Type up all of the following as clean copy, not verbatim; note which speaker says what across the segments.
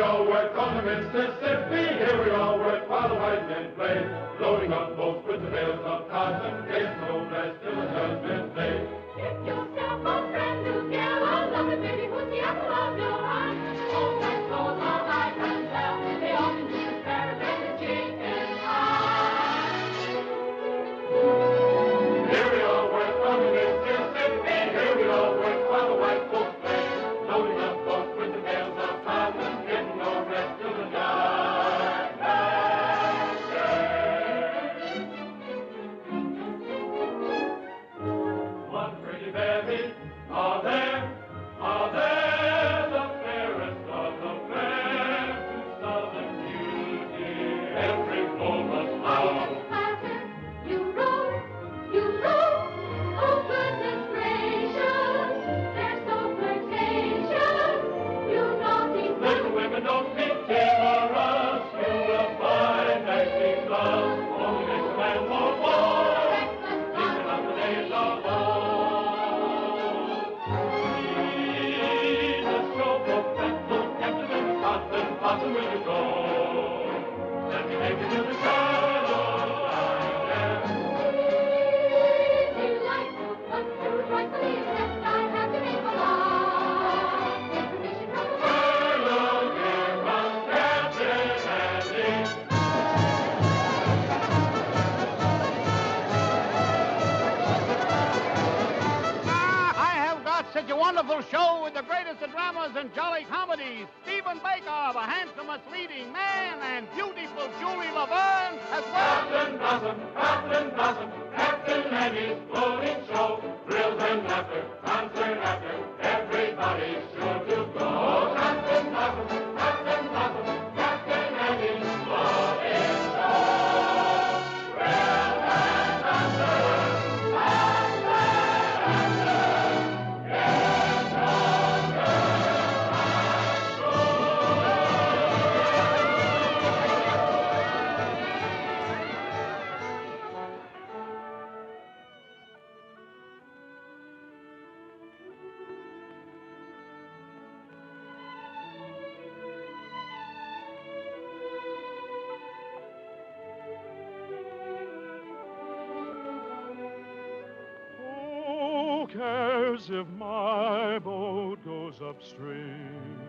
Speaker 1: we all work on the Mississippi. Here we all work while the white men play, loading up boats with the bales of cotton, days no rest till the judgment day.
Speaker 2: Get yourself a brand new gal, love it, baby, who's the apple of your eye. All that clothes all I can tell, they all can do the paragraph and chicken pie.
Speaker 1: Here we all work on the Mississippi. Here we all work while the white folks play, loading up boats with the bales of cotton, getting no rest till the judgment day. One pretty baby, are there, the fairest of the fair, to southern beauty, every foe must bow.
Speaker 2: You roll, oh goodness gracious, they're so flirtatious, you naughty
Speaker 1: Little women don't be timorous, you will find that she loves only makes a man more bold, thinking of the days of old. Jesus, so professional, tempted in the cotton, cotton will you go? Let me take you to the Carolina.
Speaker 2: delightful, but to joyfully accept I have to make a lie. Information from the
Speaker 1: Colonel, here comes Captain Andy.
Speaker 3: I have got such a wonderful show with the greatest of dramas and jolly comedies. Stephen Baker, the handsomest leading man, and beautiful Julie Laverne as well.
Speaker 1: Captain Blossom, Captain Blossom, Captain Andy's floating show. Thrills and laughter, concert after, everybody's sure to go. Captain Blossom, Captain Blossom, Captain Andy's floating show. Thrills and laughter, concert after, get younger and
Speaker 4: Who cares if my boat goes upstream,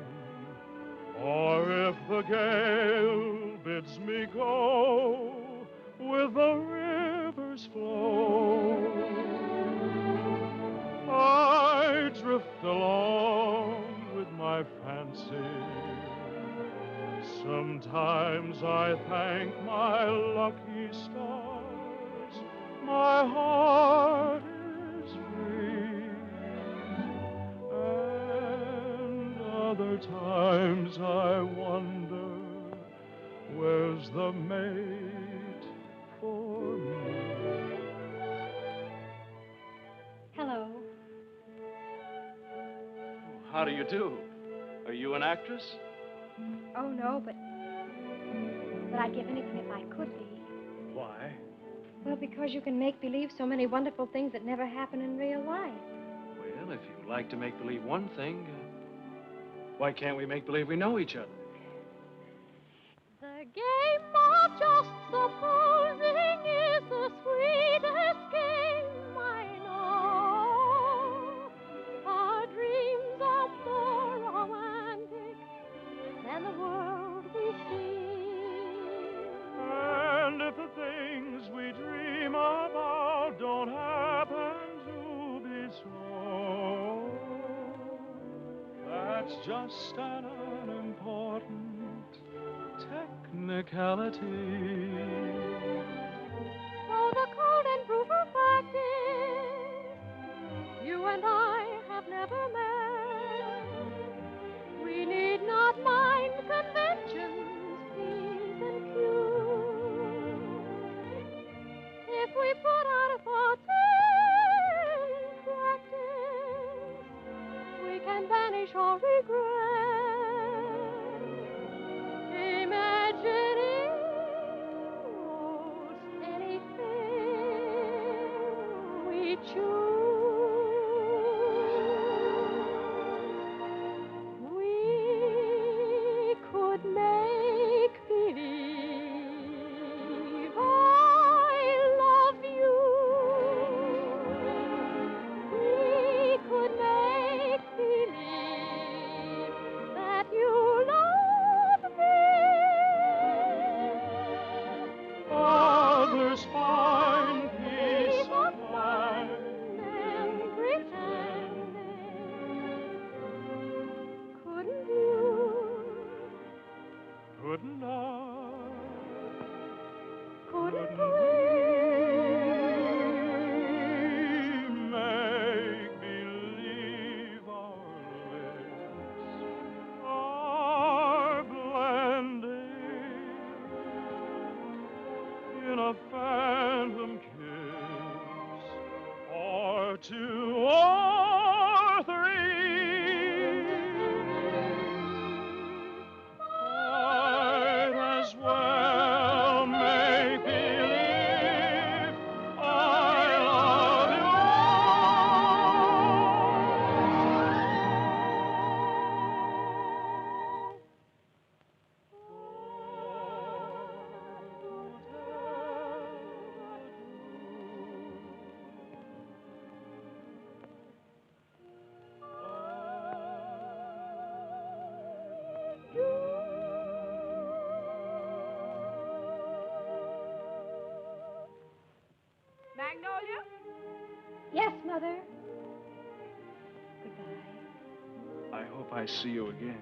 Speaker 4: or if the gale bids me go with the river's flow? I drift along with my fancy. Sometimes I thank my lucky stars. My heart is free. And other times I wonder, where's the mate for me?
Speaker 5: Hello.
Speaker 6: How do you do? Are you an actress?
Speaker 5: Oh, no, but I'd give anything if I could be.
Speaker 6: Why?
Speaker 5: Well, because you can make believe so many wonderful things that never happen in real life.
Speaker 6: Well, if you like to make believe one thing, why can't we make believe we know each other?
Speaker 2: The game of just supposing is the sweetest game I know. Our dreams are more romantic than the world we see.
Speaker 4: And if the things we dream about don't happen to be so, that's just an unimportant technicality.
Speaker 2: So the cold and brutal fact is, you and I have never met. We need not mind conventions, P's and Q's. If we put our thoughts in practice, we can banish all regret. Imagining most anything we choose. We could
Speaker 5: Mother. Goodbye.
Speaker 6: I hope I see you again.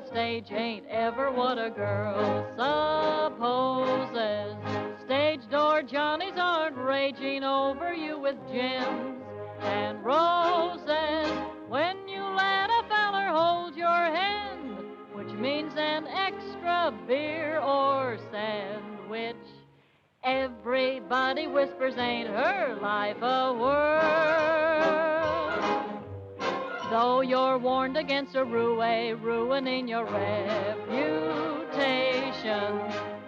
Speaker 2: Stage ain't ever what a girl supposes. Stage door Johnnies aren't raging over you with gems and roses. When you let a feller hold your hand, which means an extra beer or sandwich, everybody whispers, ain't her life a whirl? Though you're warned against a roue, ruining your reputation.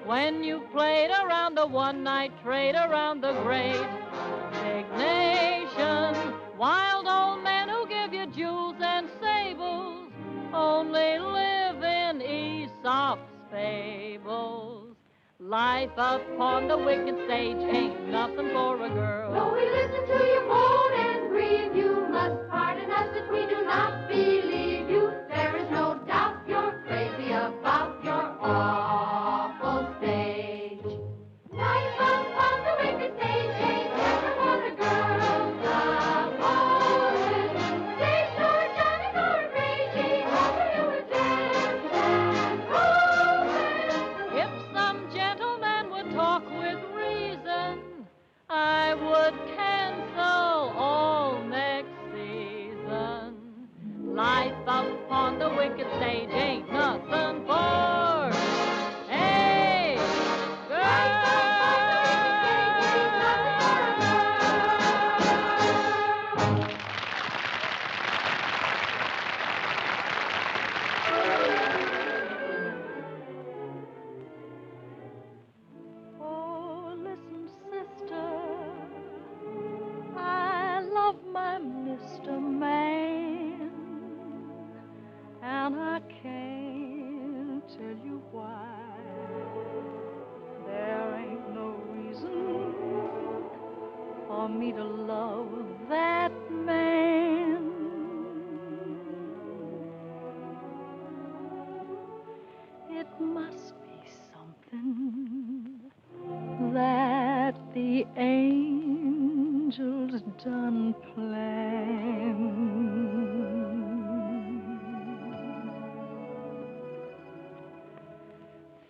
Speaker 2: When you've played around a one-night trade around the great big nation, wild old men who give you jewels and sables only live in Aesop's fables. Life upon the wicked stage ain't nothing for a girl.
Speaker 7: Though we listen to your moan and grieve, you must pardon us if we do not believe you. There is no doubt you're crazy about your awful stage. Life upon the wicked stage ain't never for the girls supposed. Stage door Johnnies aren't raging over you with gems and roses.
Speaker 2: If some gentleman would talk with reason, I would cancel all next season. Life upon the wicked stage ain't nothing for a girl.
Speaker 8: Oh, listen, sister, I love my Mr. Man, and I can't tell you why. There ain't no reason for me to love that man. It must be something that the angels done planned.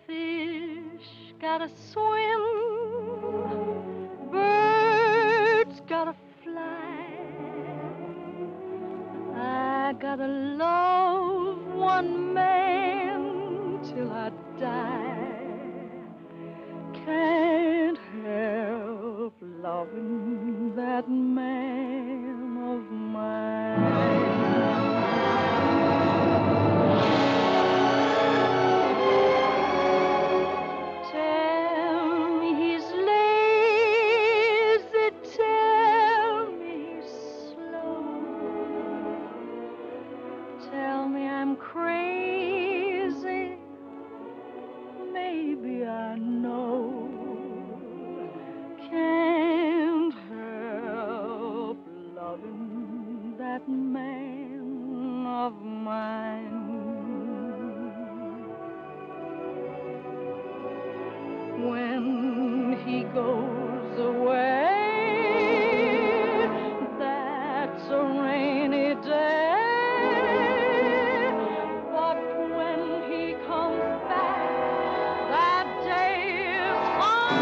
Speaker 8: Fish gotta swim, birds gotta fly. I gotta love one man till I die. Can't help loving that man of mine. Tell me he's lazy, tell me he's slow. Tell me I'm crazy, maybe I know. Can't help loving that man of mine. When he goes away, that's a rainy day. But when he comes back, that day is fine.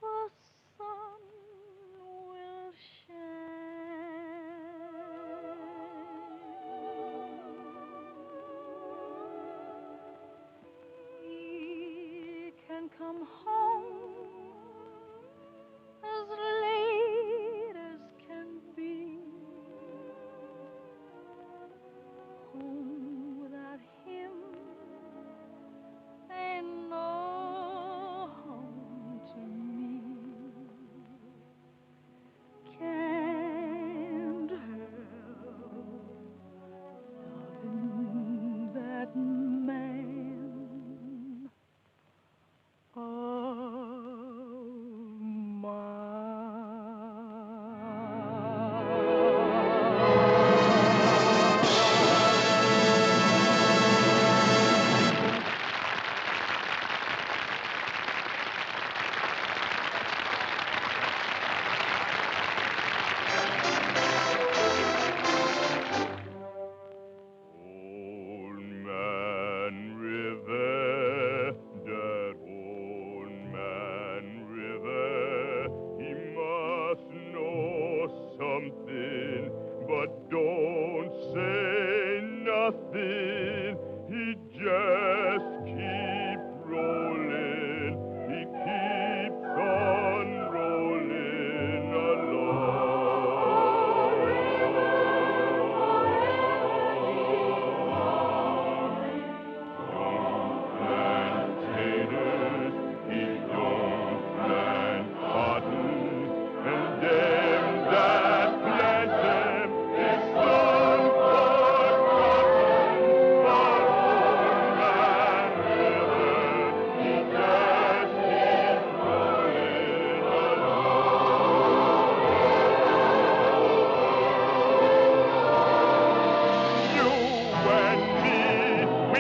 Speaker 8: The sun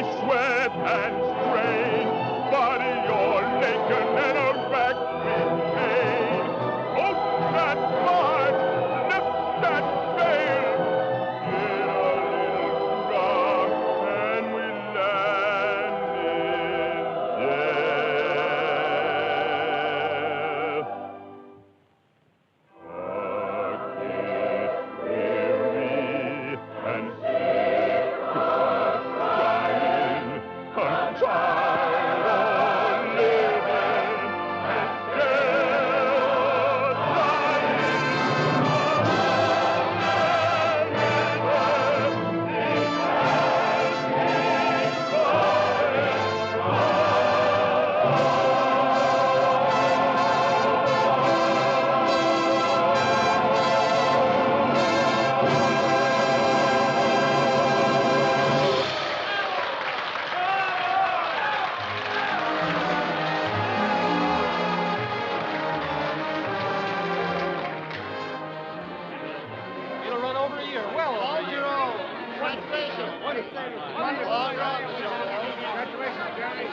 Speaker 4: by sweat and strain. Body or Lincoln and a rack with pain. Oat that march, lift that veil. Get a little drop and we land in death. Weary and sick of trying, I'm tired of living and still trying.
Speaker 6: It'll run over a year. Well, over a year.
Speaker 3: Congratulations, Jeremy.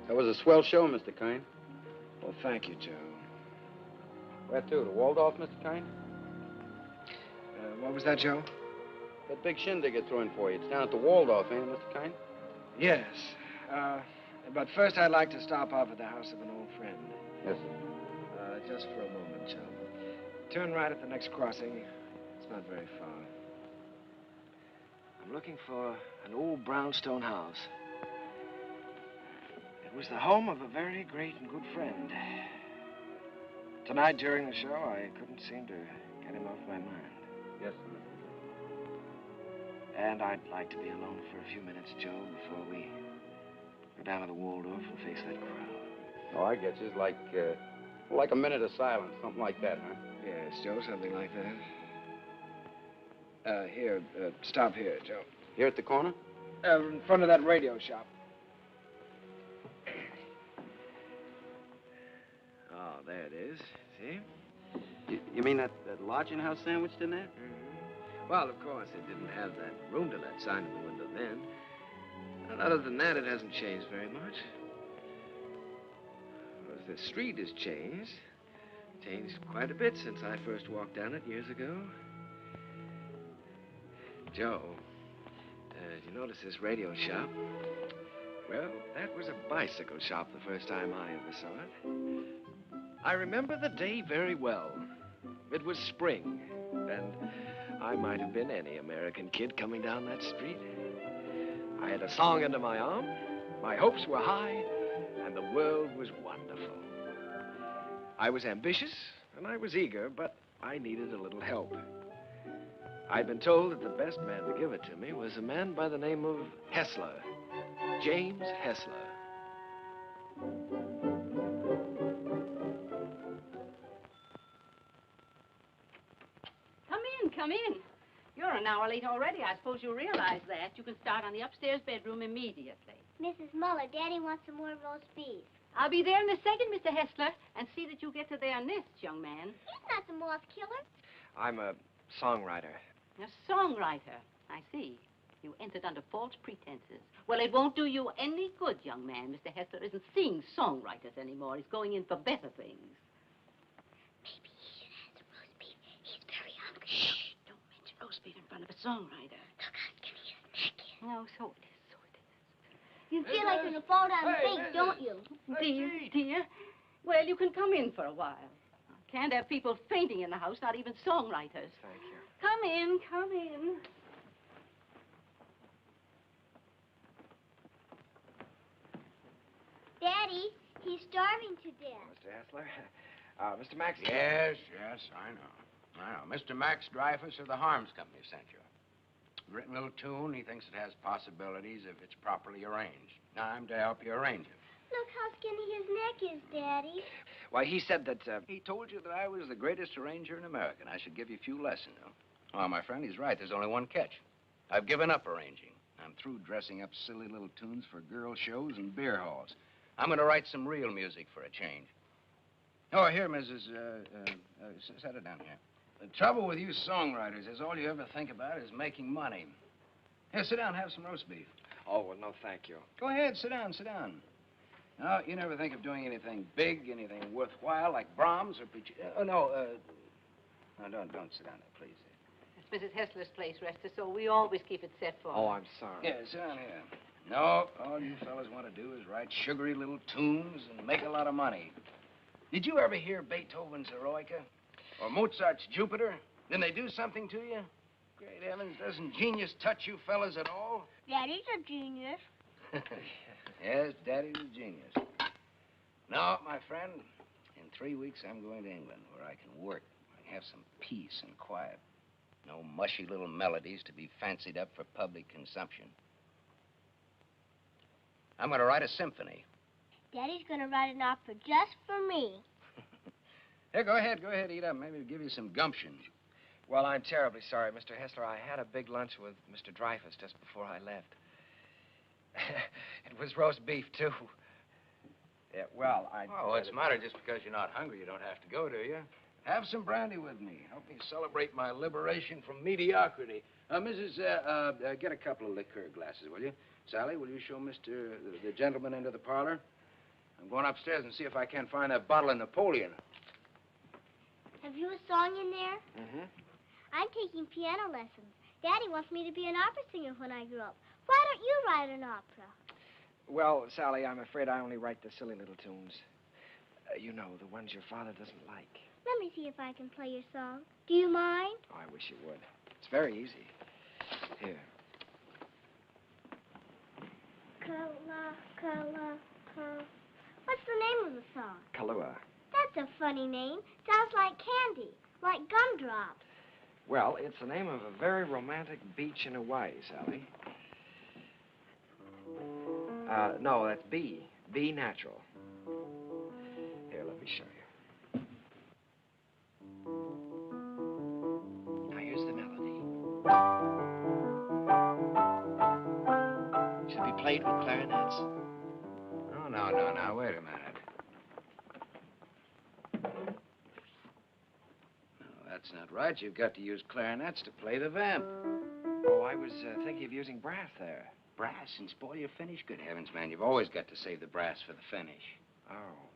Speaker 9: That was a swell show, Mr. Kern.
Speaker 10: Well, thank you, Joe.
Speaker 9: Where to? The Waldorf, Mr. Kern?
Speaker 10: What was that, Joe?
Speaker 9: That big shindig you're throwing for you. It's down at the Waldorf, ain't it, Mr. Kern?
Speaker 10: Yes. But first I'd like to stop off at the house of an old friend.
Speaker 9: Yes, sir.
Speaker 10: Just for a moment, Joe. Turn right at the next crossing. It's not very far. I'm looking for an old brownstone house. It was the home of a very great and good friend. Tonight during the show, I couldn't seem to get him off my mind.
Speaker 9: Yes, sir.
Speaker 10: And I'd like to be alone for a few minutes, Joe, before we go down to the Waldorf and face that crowd.
Speaker 9: Oh, I get you. It's like a minute of silence, something like that, huh?
Speaker 10: Yes, Joe, something like that. Here, stop here, Joe.
Speaker 9: Here at the corner?
Speaker 10: In front of that radio shop. Oh, there it is. See?
Speaker 9: You mean that lodging house sandwiched in there?
Speaker 10: Mm-hmm. Well, of course, it didn't have that room to let sign in the window then. And other than that, it hasn't changed very much. Well, the street has changed quite a bit since I first walked down it years ago. Joe, did you notice this radio shop? Well, that was a bicycle shop the first time I ever saw it. I remember the day very well. It was spring, and I might have been any American kid coming down that street. I had a song under my arm, my hopes were high, and the world was wonderful. I was ambitious, and I was eager, but I needed a little help. I'd been told that the best man to give it to me was a man by the name of Hessler, James Hessler.
Speaker 11: Come in. You're an hour late already. I suppose you realize that. You can start on the upstairs bedroom immediately.
Speaker 12: Mrs. Muller, Daddy wants some more roast beef.
Speaker 11: I'll be there in a second, Mr. Hessler, and see that you get to their nests, young man.
Speaker 12: He's not the moth killer.
Speaker 10: I'm a songwriter.
Speaker 11: A songwriter. I see. You entered under false pretenses. Well, it won't do you any good, young man. Mr. Hessler isn't seeing songwriters anymore. He's going in for better things.
Speaker 12: Maybe he should have the roast beef. He's very hungry.
Speaker 11: Shh! Don't mention roast beef in front of a songwriter.
Speaker 12: Look, I'm gonna eat a snack here.
Speaker 11: No, so it is.
Speaker 12: You feel like you're gonna fall down the sink, don't you?
Speaker 11: Dear. Well, you can come in for a while. Can't have people fainting in the house, not even songwriters.
Speaker 10: Thank you.
Speaker 11: Come in, come in.
Speaker 12: Daddy, he's starving to death.
Speaker 10: Mr. Hessler? Mr. Max?
Speaker 13: Yes, I know. Mr. Max Dreyfus of the Harms Company sent you. Written a little tune. He thinks it has possibilities if it's properly arranged. Now I'm to help you arrange it.
Speaker 12: Look how skinny his neck is, Daddy.
Speaker 10: Why, he said that,
Speaker 13: He told you that I was the greatest arranger in America, and I should give you a few lessons, though. Oh, my friend, he's right. There's only one catch. I've given up arranging. I'm through dressing up silly little tunes for girl shows and beer halls. I'm going to write some real music for a change. Oh, here, Mrs. Set it down here. The trouble with you songwriters is all you ever think about is making money. Here, sit down, have some roast beef.
Speaker 10: Oh, well, no, thank you.
Speaker 13: Go ahead, sit down, sit down. No, you never think of doing anything big, anything worthwhile, like Brahms or no, don't sit down there, please.
Speaker 11: It's Mrs. Hessler's place, Rester, so we always keep it set for her.
Speaker 10: Oh, I'm sorry.
Speaker 13: Yeah, sit down here. No, all you fellas want to do is write sugary little tunes and make a lot of money. Did you ever hear Beethoven's Eroica? Or Mozart's Jupiter? Didn't they do something to you? Great heavens, doesn't genius touch you fellas at all?
Speaker 12: Daddy's a genius.
Speaker 13: Yes, Daddy's a genius. No, my friend, in 3 weeks I'm going to England where I can work. I can have some peace and quiet. No mushy little melodies to be fancied up for public consumption. I'm going to write a symphony.
Speaker 12: Daddy's gonna write an opera just for me.
Speaker 13: Here, go ahead, eat up. Maybe it'll give you some gumption.
Speaker 10: Well, I'm terribly sorry, Mr. Hessler. I had a big lunch with Mr. Dreyfus just before I left. It was roast beef, too. Yeah, well,
Speaker 13: Oh, what's the matter? Just because you're not hungry, you don't have to go, do you? Have some brandy with me. Help me celebrate my liberation from mediocrity. Mrs., get a couple of liqueur glasses, will you? Sally, will you show the gentleman into the parlor? I'm going upstairs and see if I can't find that bottle of Napoleon.
Speaker 12: Have you a song in there?
Speaker 10: Mm-hmm.
Speaker 12: I'm taking piano lessons. Daddy wants me to be an opera singer when I grow up. Why don't you write an opera?
Speaker 10: Well, Sally, I'm afraid I only write the silly little tunes. You know, the ones your father doesn't like.
Speaker 12: Let me see if I can play your song. Do you mind?
Speaker 10: Oh, I wish you would. It's very easy. Here.
Speaker 12: What's the name of the song?
Speaker 10: Kahlua.
Speaker 12: That's a funny name. Sounds like candy, like gumdrops.
Speaker 10: Well, it's the name of a very romantic beach in Hawaii, Sally. No, that's B. B natural. Here, let me show you. Now, here's the melody. Should be played with clarinets.
Speaker 13: Oh, no, wait a minute. No, that's not right. You've got to use clarinets to play the vamp.
Speaker 10: Oh, I was thinking of using brass there.
Speaker 13: Brass and spoil your finish? Good heavens, man, you've always got to save the brass for the finish.
Speaker 10: Oh.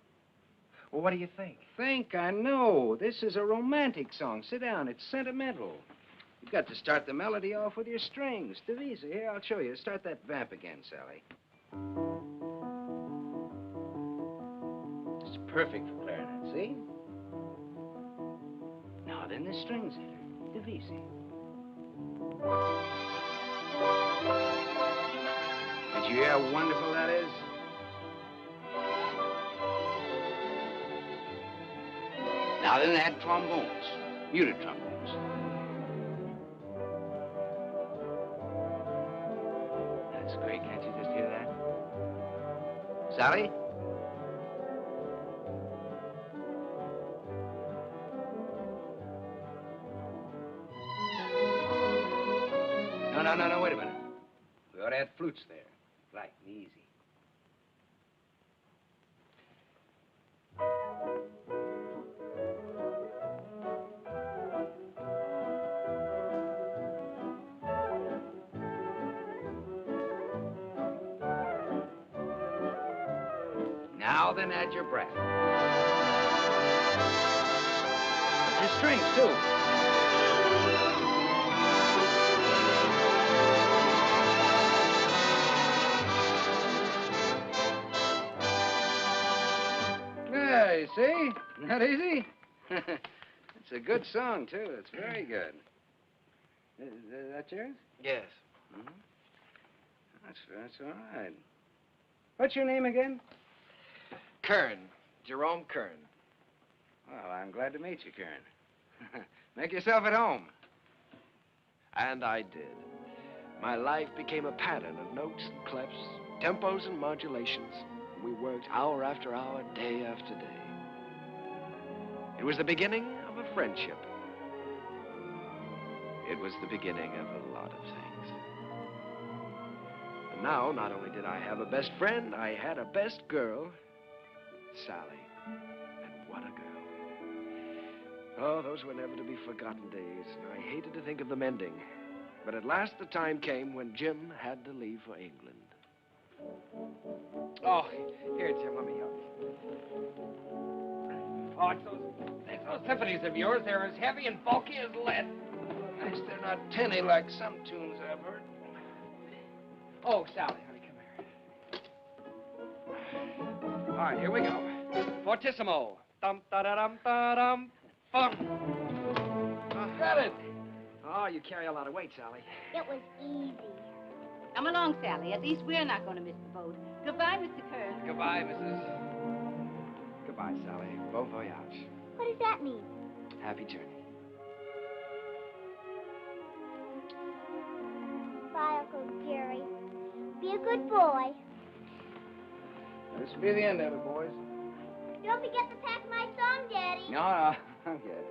Speaker 10: Well, what do you think?
Speaker 13: I know. This is a romantic song. Sit down. It's sentimental. You've got to start the melody off with your strings. Divisa, here, I'll show you. Start that vamp again, Sally. It's perfect for clarinet, see? Now, then the strings enter. Divisa. Did you hear how wonderful that is? Now then add trombones, muted trombones. That's great, can't you just hear that? Sally? No, wait a minute. We ought to add flutes there. Light and easy. Now then add your breath. Your strings, too. Yeah, you see? Isn't that easy? It's a good song, too. It's very good. Is that yours?
Speaker 10: Yes.
Speaker 13: Mm-hmm. That's all right. What's your name again?
Speaker 10: Kern. Jerome Kern.
Speaker 13: Well, I'm glad to meet you, Kern. Make yourself at home.
Speaker 10: And I did. My life became a pattern of notes and clefs, tempos and modulations. We worked hour after hour, day after day. It was the beginning of a friendship. It It was the beginning of a lot of things. And now, not only did I have a best friend, I had a best girl, Sally. And what a girl. Oh, those were never to be forgotten days, and I hated to think of them ending. But at last the time came when Jim had to leave for England.
Speaker 13: Oh, here, Jim, let me help you. Oh, it's those symphonies of yours. They're as heavy and bulky as lead. Nice, they're not tinny like some tunes I've heard. Oh, Sally, honey, come here. All right, here we go. Fortissimo. Dum-da-da-dum-da-dum. Bum. Got it.
Speaker 10: Oh, you carry a lot of weight, Sally.
Speaker 12: It was easy.
Speaker 11: Come along, Sally. At least we're not going to miss the boat. Goodbye, Mr. Kern.
Speaker 13: Goodbye, Mrs.
Speaker 10: Goodbye, Sally. Bon voyage.
Speaker 12: What does that mean?
Speaker 10: Happy journey.
Speaker 12: Bye, Uncle Jerry. Be a good boy.
Speaker 13: This will be the end of it, boys.
Speaker 12: Don't forget to pack my song, Daddy.
Speaker 13: No, I'm good.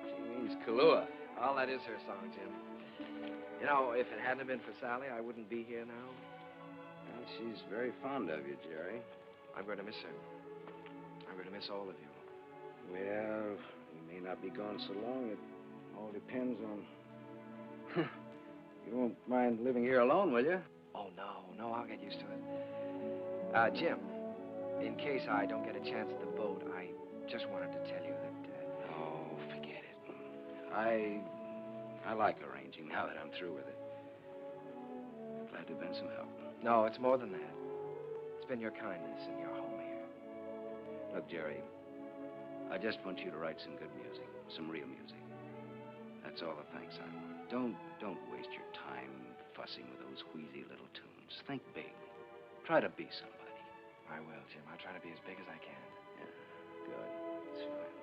Speaker 13: She means Kahlua.
Speaker 10: Well, that is her song, Jim. You know, if it hadn't been for Sally, I wouldn't be here now.
Speaker 13: Well, she's very fond of you, Jerry.
Speaker 10: I'm going to miss her. I'm going to miss all of you.
Speaker 13: Well, you may not be gone so long. It all depends on... You won't mind living here alone, will you?
Speaker 10: Oh, no, I'll get used to it. Jim, in case I don't get a chance at the boat, I just wanted to tell you that...
Speaker 13: Oh, forget it. I like arranging now that I'm through with it. Glad to have been some help.
Speaker 10: No, it's more than that. It's been your kindness and your home here.
Speaker 13: Look, Jerry, I just want you to write some good music, some real music. That's all the thanks I want. Don't waste your time fussing with those wheezy little tunes. Think big. Try to be somebody.
Speaker 10: I will, Jim. I'll try to be as big as I can.
Speaker 13: Yeah, good. That's fine.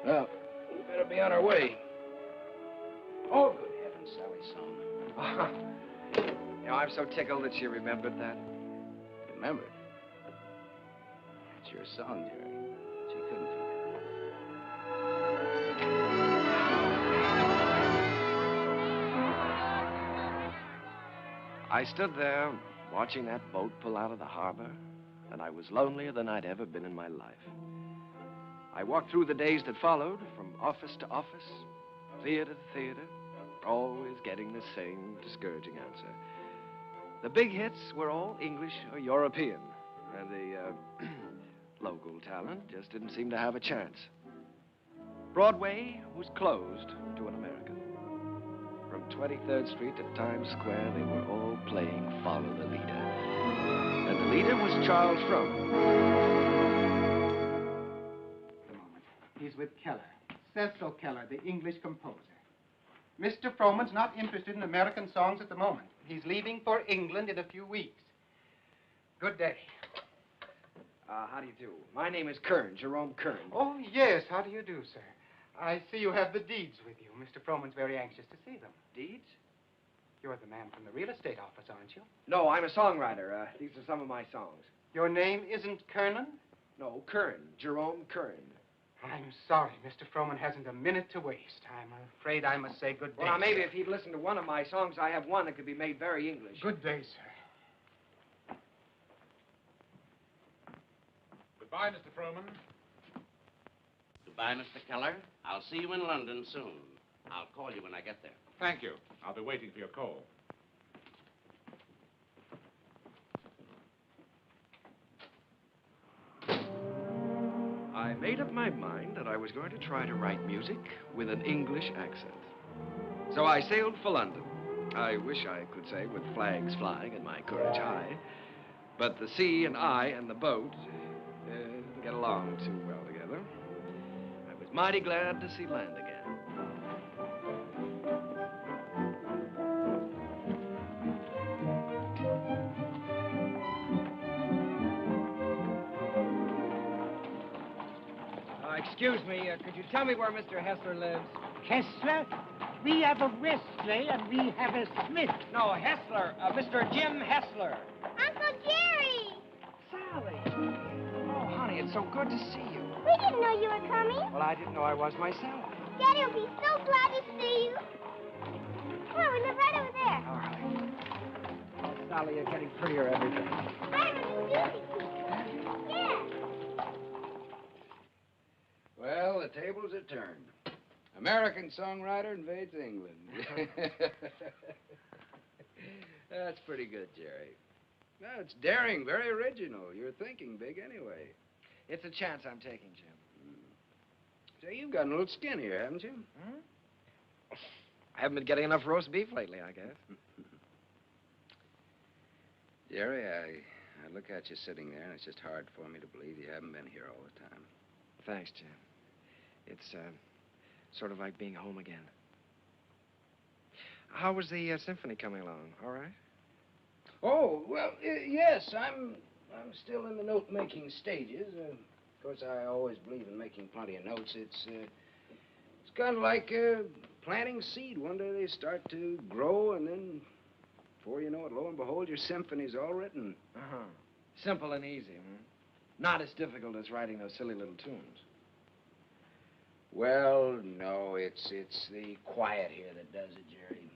Speaker 13: Well, we better be on our way. Oh, good heavens, Sally's song.
Speaker 10: You know, I'm so tickled that she remembered that.
Speaker 13: Remembered? It's your song, Jerry. She couldn't forget it.
Speaker 10: I stood there watching that boat pull out of the harbor, and I was lonelier than I'd ever been in my life. I walked through the days that followed, from office to office, theater to theater, always getting the same discouraging answer. The big hits were all English or European, and the local talent just didn't seem to have a chance. Broadway was closed to an American. From 23rd Street to Times Square, they were all playing Follow the Leader. And the leader was Charles Fromm.
Speaker 14: A moment. He's with Keller. Cecil Keller, the English composer. Mr. Frohman's not interested in American songs at the moment. He's leaving for England in a few weeks. Good day.
Speaker 10: How do you do? My name is Kern, Jerome Kern.
Speaker 14: Oh, yes. How do you do, sir? I see you have the deeds with you. Mr. Frohman's very anxious to see them.
Speaker 10: Deeds?
Speaker 14: You're the man from the real estate office, aren't you?
Speaker 10: No, I'm a songwriter. These are some of my songs.
Speaker 14: Your name isn't Kernan?
Speaker 10: No, Kern, Jerome Kern.
Speaker 14: I'm sorry. Mr. Frohman hasn't a minute to waste. I'm afraid I must say good day.
Speaker 10: Well, now, maybe if he'd listened to one of my songs, I have one that could be made very English.
Speaker 14: Good day, sir.
Speaker 15: Goodbye, Mr. Frohman.
Speaker 16: Goodbye, Mr. Keller. I'll see you in London soon. I'll call you when I get there.
Speaker 15: Thank you. I'll be waiting for your call.
Speaker 10: I made up my mind that I was going to try to write music with an English accent. So I sailed for London. I wish I could say with flags flying and my courage high. But the sea and I and the boat didn't get along too well together. I was mighty glad to see land again.
Speaker 17: Excuse me, could you tell me where Mr. Hessler lives?
Speaker 18: Hessler? We have a Wesley and we have a Smith.
Speaker 17: No, Hessler. Mr. Jim Hessler.
Speaker 12: Uncle Jerry!
Speaker 17: Sally. Oh, honey, it's so good to see you.
Speaker 12: We didn't know you were coming.
Speaker 17: Well, I didn't know I was myself.
Speaker 12: Daddy will be so glad to see you. Come on, we live right over there.
Speaker 17: All right. Oh, Sally, you're getting prettier every day.
Speaker 12: I'm a music teacher. Yeah.
Speaker 13: Well, the tables are turned. American songwriter invades England. That's pretty good, Jerry. No, it's daring, very original. You're thinking big anyway.
Speaker 17: It's a chance I'm taking, Jim.
Speaker 13: Say, you've gotten a little skin here, haven't you?
Speaker 17: Hmm? I haven't been getting enough roast beef lately, I guess.
Speaker 13: Jerry, I look at you sitting there, and it's just hard for me to believe you haven't been here all the time.
Speaker 17: Thanks, Jim. It's sort of like being home again. How was the symphony coming along? All right?
Speaker 13: Oh, well, yes, I'm still in the note-making stages. Of course, I always believe in making plenty of notes. It's kind of like planting seed. One day they start to grow, and then, before you know it, lo and behold, your symphony's all written.
Speaker 17: Uh-huh. Simple and easy, hmm? Not as difficult as writing those silly little tunes.
Speaker 13: Well, no, it's the quiet here that does it, Jerry.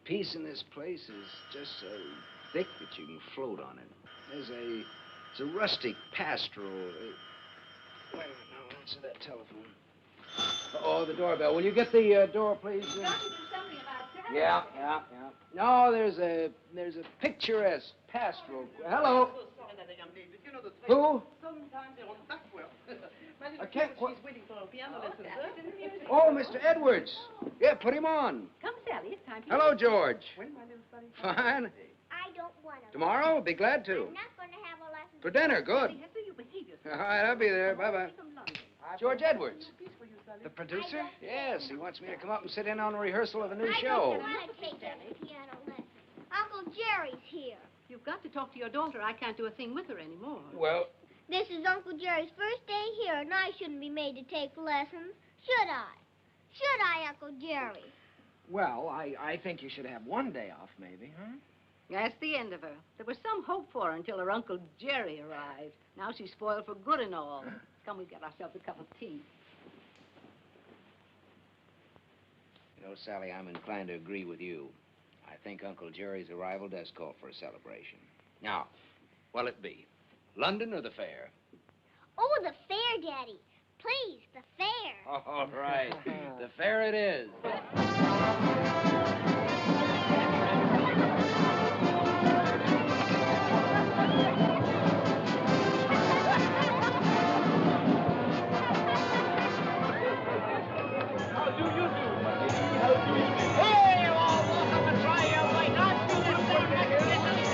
Speaker 13: Peace in this place is just so thick that you can float on it. It's a rustic pastoral. Wait a minute, now, answer that telephone. Oh, the doorbell. Will you get the door, please?
Speaker 11: Don't you do something about that?
Speaker 13: Yeah. No, there's a picturesque pastoral. Hello. Who? I can't.
Speaker 11: She's waiting for a piano lesson, sir.
Speaker 13: Oh, Mr. Edwards. Yeah, put him on.
Speaker 11: Come, Sally, it's time for
Speaker 13: Hello, George.
Speaker 11: When, my little buddy?
Speaker 13: Fine.
Speaker 12: I don't want to.
Speaker 13: Tomorrow? I'll be glad to.
Speaker 12: I'm not going to have a lesson.
Speaker 13: For dinner, good.
Speaker 11: Hester, you behave yourself.
Speaker 13: All right, I'll be there. Bye-bye. George Edwards.
Speaker 17: The producer?
Speaker 13: Yes, he wants me to come up and sit in on a rehearsal of a new
Speaker 12: I
Speaker 13: show.
Speaker 12: don't want to take any piano lesson. Uncle Jerry's here.
Speaker 11: You've got to talk to your daughter. I can't do a thing with her anymore.
Speaker 13: Well,
Speaker 12: This is Uncle Jerry's first day here, and I shouldn't be made to take lessons, should I? Should I, Uncle Jerry?
Speaker 17: Well, I think you should have one day off, maybe, huh?
Speaker 11: That's the end of her. There was some hope for her until her Uncle Jerry arrived. Now she's spoiled for good and all. Come, we get ourselves a cup of tea.
Speaker 13: you know, Sally, I'm inclined to agree with you. I think Uncle Jerry's arrival does call for a celebration. Now, what'll it be? London or the fair?
Speaker 12: Oh, the fair, Daddy. Please, the fair.
Speaker 13: All right. The fair it is.
Speaker 3: Hey, you all, welcome to try your way. Not to the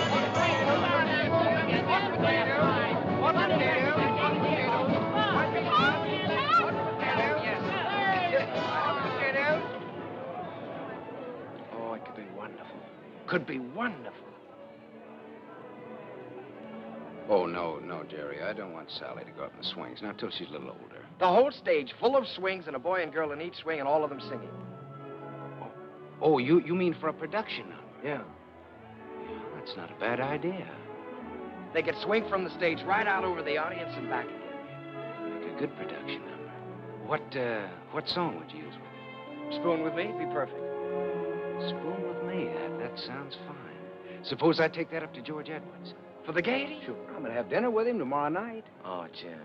Speaker 17: Oh, it could be wonderful. Could be wonderful.
Speaker 13: Oh, no, Jerry. I don't want Sally to go up in the swings. Not till she's a little older.
Speaker 17: The whole stage full of swings and a boy and girl in each swing and all of them singing.
Speaker 13: Oh, you mean for a production number?
Speaker 17: Yeah.
Speaker 13: That's not a bad idea.
Speaker 17: They could swing from the stage right out over the audience and back again.
Speaker 13: Make a good production number. What song would you use with it?
Speaker 17: Spoon with me, be perfect.
Speaker 13: Spoon with me. That sounds fine. Suppose I take that up to George Edwards.
Speaker 17: For the gaiety?
Speaker 13: Sure. I'm going to have dinner with him tomorrow night.
Speaker 17: Oh, Jim.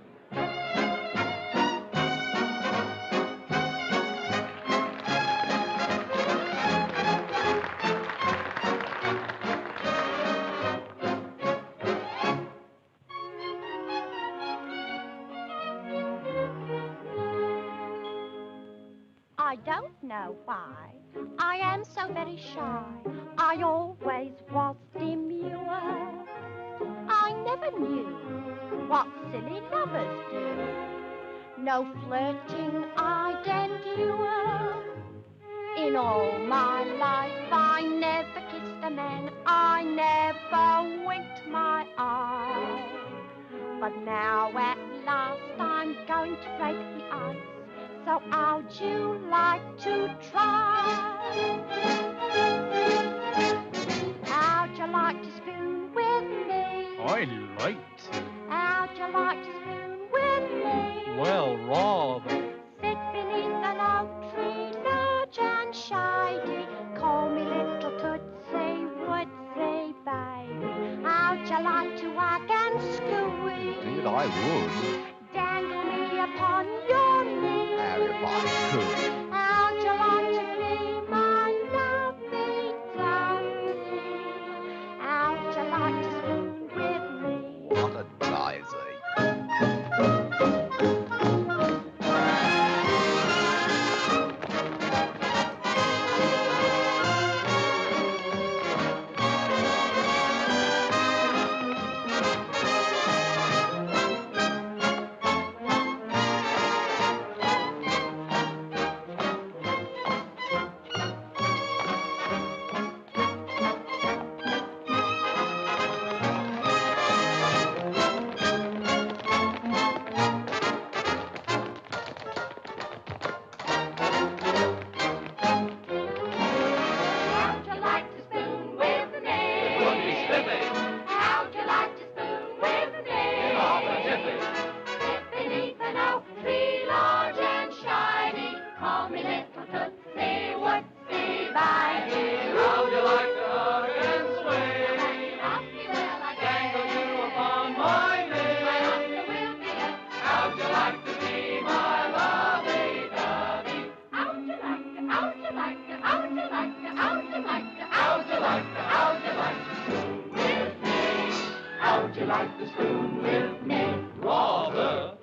Speaker 8: I don't know why I am so very shy. I always was demure. I never knew what silly lovers do. No flirting I'd endure. In all my life I never kissed a man. I never winked my eye. But now at last I'm going to break the ice. So how'd you like to try? How'd you like to spoon with me?
Speaker 19: I like to.
Speaker 8: How'd you like to spoon with me?
Speaker 19: Well, rather.
Speaker 8: Sit beneath an oak
Speaker 19: would.
Speaker 8: Dangle me upon your knee.
Speaker 19: Everybody could.
Speaker 8: How'd you like to be my lovely darling? How'd you like to spoon with me?
Speaker 19: What a daisy.
Speaker 2: How'd you like to spoon with me?
Speaker 6: It would be spiffy.
Speaker 2: How'd you like to spoon with me?
Speaker 6: Awful jiffy.
Speaker 2: Sit beneath an oak tree, large and shiny. Call me little Tootsie Wootsy by you.
Speaker 6: How'd you like to hug and sway?
Speaker 2: Rock me well, I
Speaker 6: Dangle you upon my knee.
Speaker 2: My Oscar will be a.
Speaker 6: How'd you like to be my lovey-dovey?
Speaker 2: How'd you like to, how'd you like to, how'd you like to, how'd you like to,
Speaker 6: How'd you like to, how'd you like to spoon with me? How'd you like to spoon with me? Rather.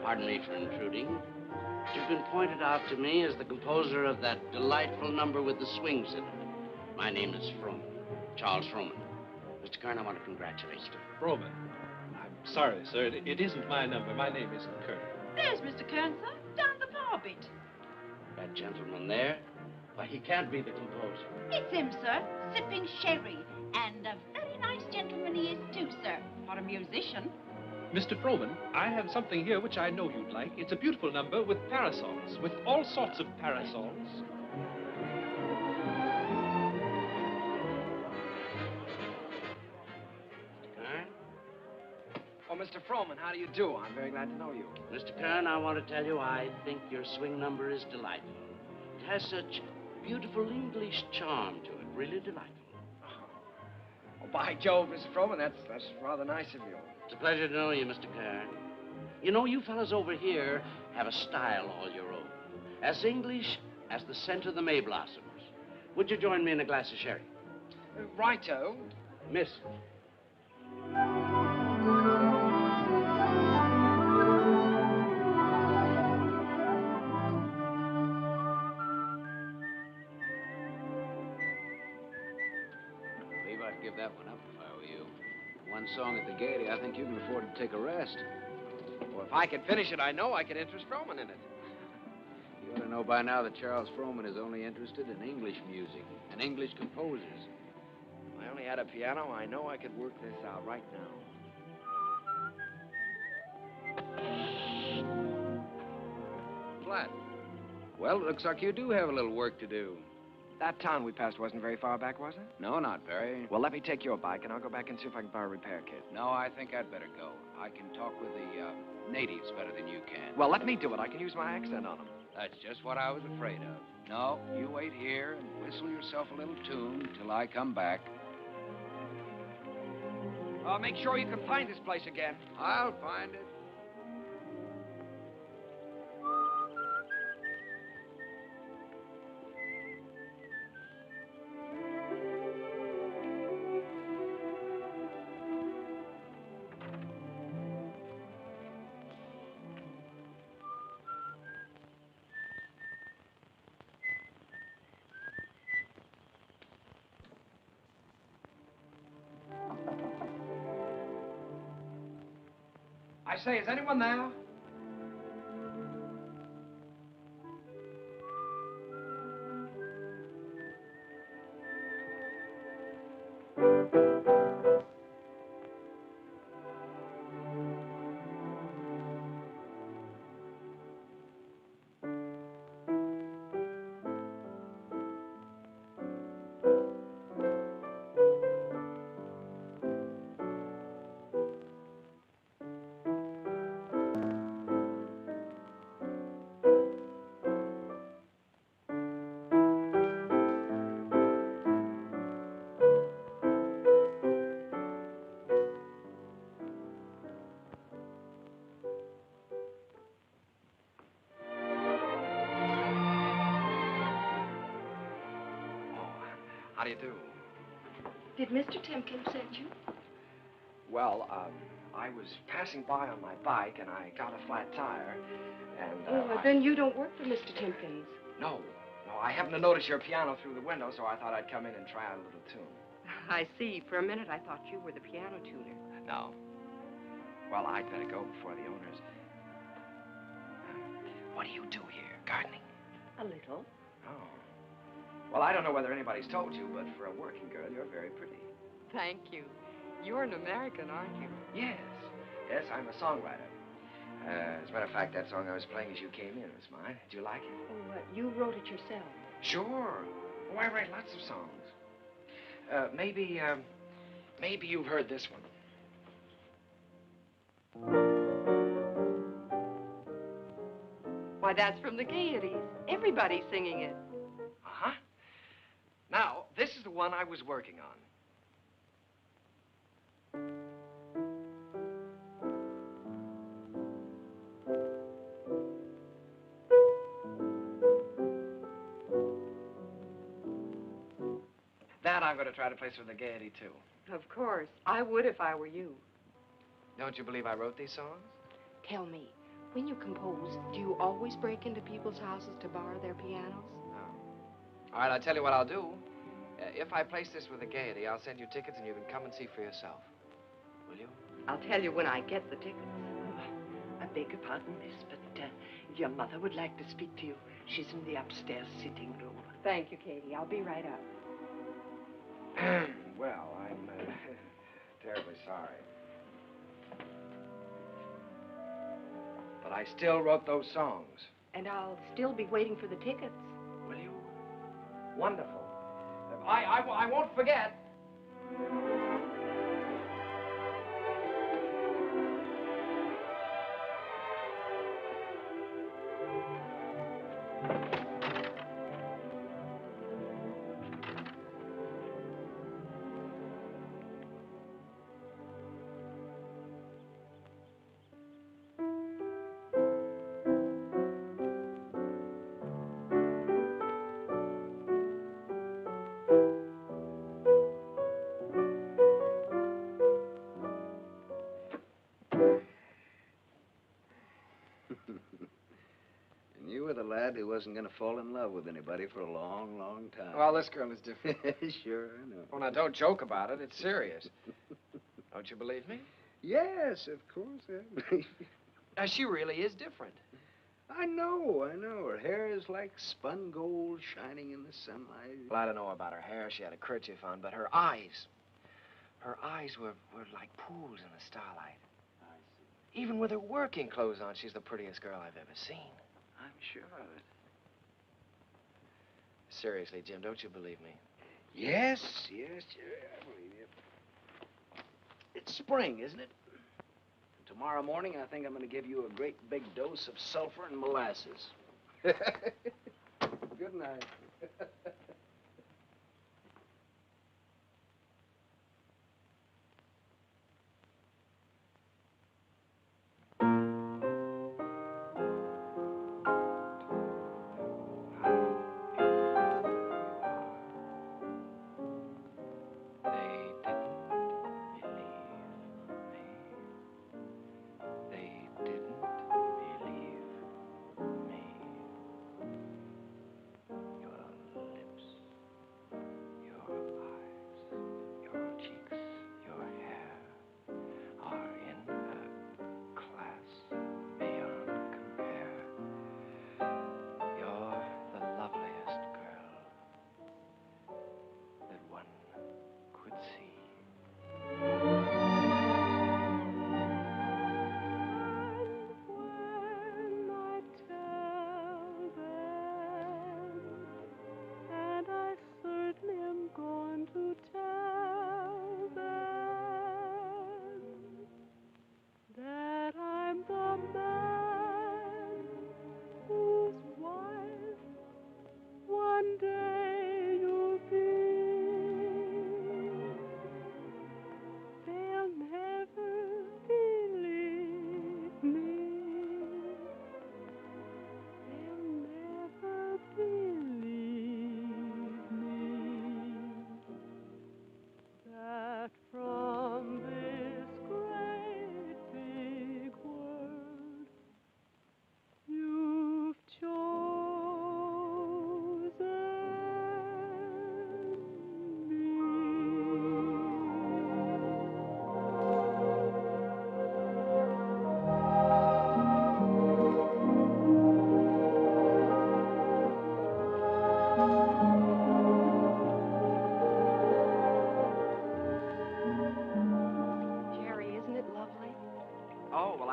Speaker 16: Pardon me for intruding. But you've been pointed out to me as the composer of that delightful number with the swings in it. My name is Froman, Charles Froman. Mr. Kern, I want to congratulate you.
Speaker 6: Roman. I'm sorry, sir. It isn't my number. My name isn't Kern.
Speaker 11: There's Mr. Kern, sir. Down the far bit.
Speaker 16: That gentleman there? Why, he can't be the composer.
Speaker 11: It's him, sir, sipping sherry. And a very nice gentleman he is, too, sir, for a musician.
Speaker 6: Mr. Froman, I have something here which I know you'd like. It's a beautiful number with parasols, with all sorts of parasols.
Speaker 16: Kern?
Speaker 17: Oh, Mr. Froman, how do you do? I'm very glad to know you.
Speaker 16: Mr. Kern, I want to tell you I think your swing number is delightful. It has such beautiful English charm to it, really delightful.
Speaker 17: Oh, by Jove, Mr. Froman, that's rather nice of you.
Speaker 16: It's a pleasure to know you, Mr. Kern. You know, you fellas over here have a style all your own. As English as the scent of the May blossoms. Would you join me in a glass of sherry?
Speaker 17: Righto.
Speaker 16: Miss.
Speaker 13: I believe I'd give that one up if I were you. One song at the Gaiety, I think you can afford to take a rest.
Speaker 17: Well, if I could finish it, I know I could interest Froman in it.
Speaker 13: You ought to know by now that Charles Froman is only interested in English music and English composers.
Speaker 17: If I only had a piano, I know I could work this out right now.
Speaker 13: Flat. Well, it looks like you do have a little work to do.
Speaker 17: That town we passed wasn't very far back, was it?
Speaker 13: No, not very.
Speaker 17: Well, let me take your bike, and I'll go back and see if I can borrow a repair kit.
Speaker 13: No, I think I'd better go. I can talk with the natives better than you can.
Speaker 17: Well, let me do it. I can use my accent on them.
Speaker 13: That's just what I was afraid of. No, you wait here and whistle yourself a little tune till I come back.
Speaker 17: Make sure you can find this place again.
Speaker 13: I'll find it.
Speaker 17: I say, is anyone there? How do you do?
Speaker 20: Did Mr. Timkins send you?
Speaker 17: Well, I was passing by on my bike, and I got a flat tire, and,
Speaker 20: Well, then you don't work for Mr. Timkins.
Speaker 17: No, I happened to notice your piano through the window, so I thought I'd come in and try out a little tune.
Speaker 20: I see. For a minute, I thought you were the piano tuner.
Speaker 17: No. Well, I'd better go before the owners. What do you do here? Gardening?
Speaker 20: A little.
Speaker 17: Oh. Well, I don't know whether anybody's told you, but for a working girl, you're very pretty.
Speaker 20: Thank you. You're an American, aren't you?
Speaker 17: Yes. Yes, I'm a songwriter. As a matter of fact, that song I was playing as you came in was mine. Did you like it?
Speaker 20: Oh, you wrote it yourself?
Speaker 17: Sure. Oh, I write lots of songs. Maybe you've heard this one.
Speaker 20: Why, that's from the Gaieties. Everybody's singing it.
Speaker 17: Uh-huh. Now, this is the one I was working on. That I'm going to try to place for the Gaiety, too.
Speaker 20: Of course. I would if I were you.
Speaker 17: Don't you believe I wrote these songs?
Speaker 20: Tell me, when you compose, do you always break into people's houses to borrow their pianos?
Speaker 17: No. All right, I'll tell you what I'll do. If I place this with the Gaiety, I'll send you tickets and you can come and see for yourself. Will you?
Speaker 20: I'll tell you when I get the tickets.
Speaker 21: I beg your pardon, miss, but your mother would like to speak to you. She's in the upstairs sitting room.
Speaker 20: Thank you, Katie. I'll be right up.
Speaker 17: Well, I'm terribly sorry. But I still wrote those songs.
Speaker 20: And I'll still be waiting for the tickets.
Speaker 17: Will you? Wonderful. I won't forget.
Speaker 13: And you were the lad who wasn't going to fall in love with anybody for a long, long time.
Speaker 17: Well, this girl is different.
Speaker 13: Sure, I know.
Speaker 17: Well, now, don't joke about it. It's serious. Don't you believe me?
Speaker 13: Yes, of course I believe you.
Speaker 17: Now, she really is different.
Speaker 13: I know. Her hair is like spun gold shining in the sunlight.
Speaker 17: Well, I don't know about her hair. She had a kerchief on, but her eyes were like pools in the starlight.
Speaker 13: I see.
Speaker 17: Even with her working clothes on, she's the prettiest girl I've ever seen.
Speaker 13: I'm sure of it.
Speaker 17: Seriously, Jim, don't you believe me?
Speaker 13: Yes, Jerry, I believe you. It's spring, isn't it? Tomorrow morning, I think I'm going to give you a great big dose of sulfur and molasses. Good night.
Speaker 17: Your lips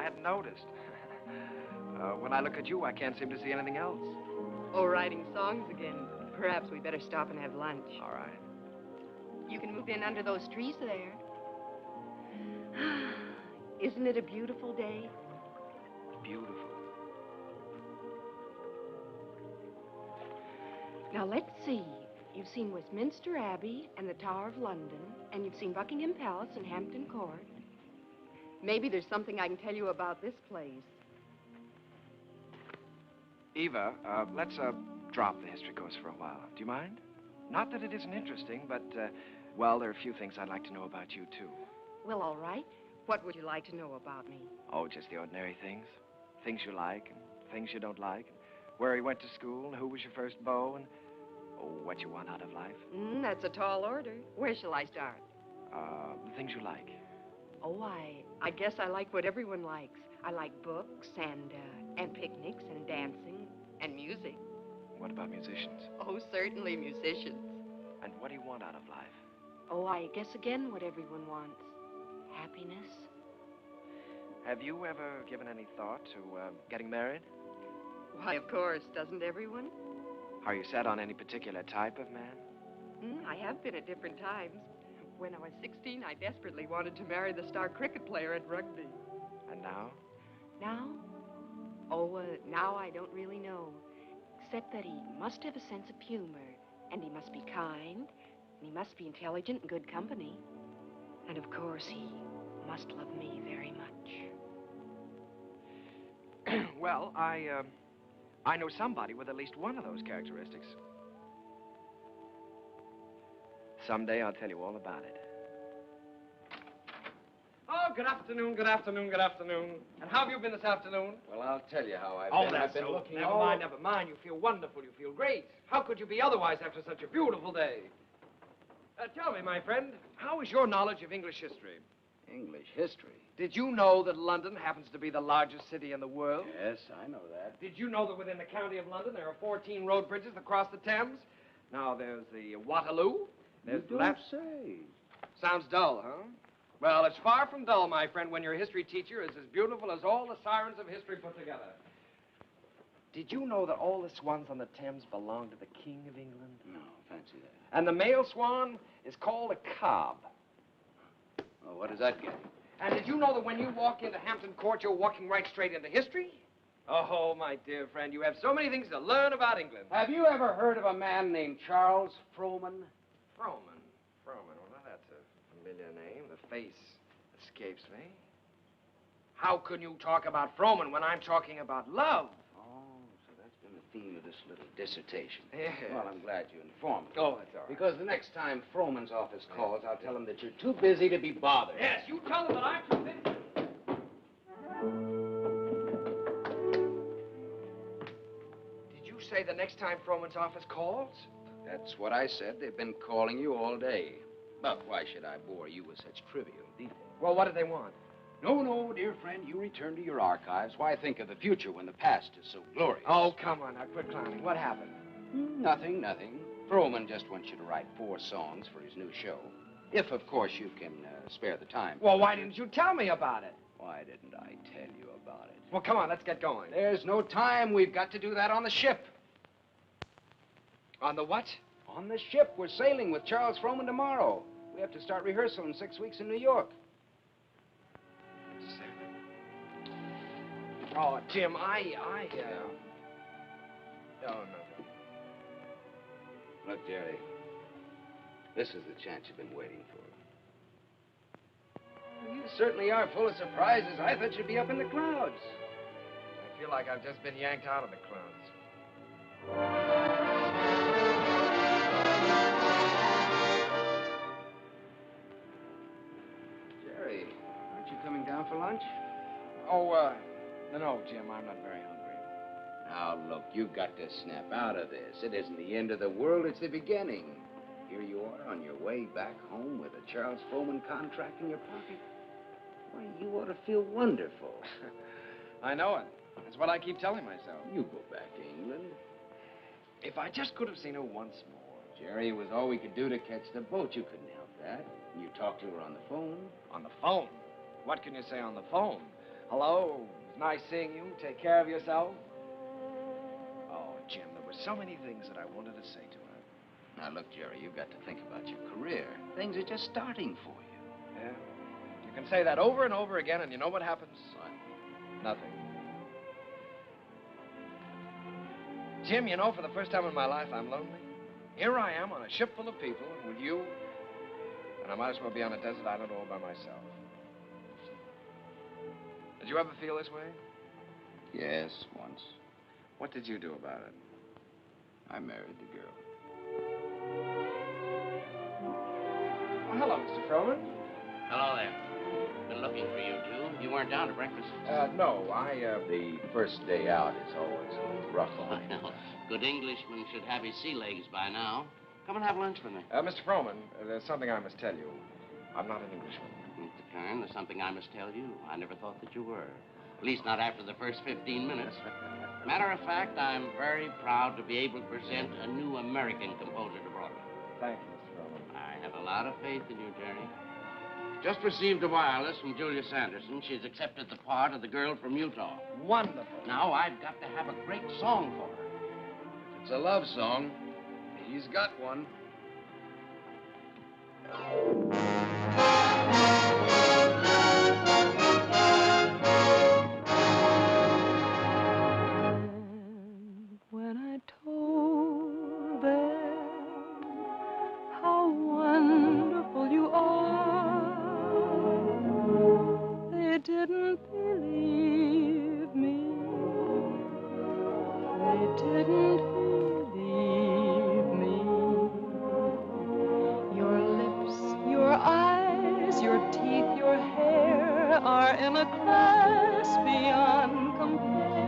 Speaker 17: hadn't noticed. When I look at you, I can't seem to see anything else.
Speaker 20: Oh, writing songs again. Perhaps we better stop and have lunch.
Speaker 17: All right.
Speaker 20: You can move in under those trees there. Isn't it a beautiful day?
Speaker 17: Beautiful.
Speaker 20: Now, let's see. You've seen Westminster Abbey and the Tower of London, and you've seen Buckingham Palace and Hampton Court. Maybe there's something I can tell you about this place.
Speaker 17: Eva, let's drop the history course for a while. Do you mind? Not that it isn't interesting, but, well, there are a few things I'd like to know about you, too.
Speaker 20: Well, all right. What would you like to know about me?
Speaker 17: Oh, just the ordinary things. Things you like and things you don't like. Where you went to school and who was your first beau and, oh, what you want out of life.
Speaker 20: That's a tall order. Where shall I start?
Speaker 17: The things you like.
Speaker 20: Oh, I guess I like what everyone likes. I like books and picnics and dancing and music.
Speaker 17: What about musicians?
Speaker 20: Oh, certainly musicians.
Speaker 17: And what do you want out of life?
Speaker 20: Oh, I guess again what everyone wants. Happiness.
Speaker 17: Have you ever given any thought to getting married?
Speaker 20: Why, of course. Doesn't everyone?
Speaker 17: Are you set on any particular type of man?
Speaker 20: I have been at different times. When I was 16, I desperately wanted to marry the star cricket player at rugby.
Speaker 17: And now?
Speaker 20: Now? Oh, now I don't really know. Except that he must have a sense of humor, and he must be kind, and he must be intelligent and good company. And of course, he must love me very much.
Speaker 17: Well, I know somebody with at least one of those characteristics. Someday I'll tell you all about it.
Speaker 1: Oh, good afternoon, good afternoon, good afternoon. And how have you been this afternoon?
Speaker 9: Well, I'll tell you how I've been.
Speaker 1: That's
Speaker 9: I've been
Speaker 1: so.
Speaker 9: looking
Speaker 1: Never mind, never mind. You feel wonderful. You feel great. How could you be otherwise after such a beautiful day? Tell me, my friend, how is your knowledge of English history?
Speaker 9: English history?
Speaker 1: Did you know that London happens to be the largest city in the world?
Speaker 9: Yes, I know that.
Speaker 1: Did you know that within the county of London there are 14 road bridges that cross the Thames? Now, there's the Waterloo. There's
Speaker 9: You don't say.
Speaker 1: Sounds dull, huh? Well, it's far from dull, my friend, when your history teacher is as beautiful as all the sirens of history put together. Did you know that all the swans on the Thames belong to the King of England?
Speaker 9: No, fancy that.
Speaker 1: And the male swan is called a cob.
Speaker 9: Oh, what does that get?
Speaker 1: And did you know that when you walk into Hampton Court, you're walking right straight into history? Oh, my dear friend, you have so many things to learn about England.
Speaker 9: Have you ever heard of a man named Charles Frohman?
Speaker 1: Frohman? Well, that's a familiar name. The face escapes me. How can you talk about Frohman when I'm talking about love?
Speaker 9: Oh, so that's been the theme of this little dissertation.
Speaker 1: Yes.
Speaker 9: Well, I'm glad you informed me.
Speaker 1: Oh, that's all right.
Speaker 9: Because the next time Frohman's office calls, I'll tell him that you're too busy to be bothered.
Speaker 1: Yes, you tell them that I'm too busy. Did you say the next time Frohman's office calls?
Speaker 9: That's what I said. They've been calling you all day. But why should I bore you with such trivial details?
Speaker 1: Well, what do they want?
Speaker 9: No, dear friend, you return to your archives. Why think of the future when the past is so glorious?
Speaker 1: Oh, come on now, quit clowning. What happened?
Speaker 9: Nothing. Frohman just wants you to write 4 songs for his new show. If, of course, you can spare the time.
Speaker 1: Well, why didn't you tell me about it?
Speaker 9: Why didn't I tell you about it?
Speaker 1: Well, come on, let's get going.
Speaker 9: There's no time. We've got to do that on the ship.
Speaker 1: On the what?
Speaker 9: On the ship. We're sailing with Charles Frohman tomorrow. We have to start rehearsal in 6 weeks in New York.
Speaker 1: Oh, Jim, Oh, nothing.
Speaker 9: Look, Jerry, this is the chance you've been waiting for. You certainly are full of surprises. I thought you'd be up in the clouds.
Speaker 1: I feel like I've just been yanked out of the clouds.
Speaker 9: Jerry, aren't you coming down for lunch?
Speaker 1: Oh, no, Jim, I'm not very hungry.
Speaker 9: Now, look, you've got to snap out of this. It isn't the end of the world, it's the beginning. Here you are on your way back home with a Charles Frohman contract in your pocket. Why, you ought to feel wonderful.
Speaker 1: I know it. That's what I keep telling myself.
Speaker 9: You go back to England.
Speaker 1: If I just could have seen her once more.
Speaker 9: Jerry, it was all we could do to catch the boat. You couldn't help that. You talked to her on the phone.
Speaker 1: On the phone? What can you say on the phone?
Speaker 10: Hello. It's nice seeing you. Take care of yourself. Oh, Jim, there were so many things that I wanted to say to her.
Speaker 13: Now, look, Jerry, you've got to think about your career. Things are just starting for you.
Speaker 10: Yeah? You can say that over and over again, and you know what happens?
Speaker 13: What?
Speaker 10: Nothing. Jim, you know, for the first time in my life, I'm lonely. Here I am on a ship full of people with you, and I might as well be on a desert island all by myself. Did you ever feel this way?
Speaker 13: Yes, once.
Speaker 10: What did you do about it?
Speaker 13: I married the girl.
Speaker 10: Oh, hello, Mr. Froman.
Speaker 16: Hello there. Been looking for you two. You weren't down to breakfast.
Speaker 10: No,
Speaker 13: The first day out is always a little rough on you.
Speaker 16: Well, good Englishman should have his sea legs by now. Come and have lunch with me.
Speaker 10: Mr. Froman, there's something I must tell you. I'm not an Englishman.
Speaker 16: Mr. Kern, there's something I must tell you. I never thought that you were. At least not after the first 15 minutes. Matter of fact, I'm very proud to be able to present a new American composer to Broadway.
Speaker 10: Thank you, Mr. Froman.
Speaker 16: I have a lot of faith in you, Jerry. Just received a wireless from Julia Sanderson. She's accepted the part of the girl from Utah.
Speaker 10: Wonderful.
Speaker 16: Now I've got to have a great song for her.
Speaker 13: If it's a love song, he's got one.
Speaker 5: When I told them how wonderful you are, they didn't believe me. They didn't believe me. Your lips, your eyes, your teeth, your hair are in a class beyond compare.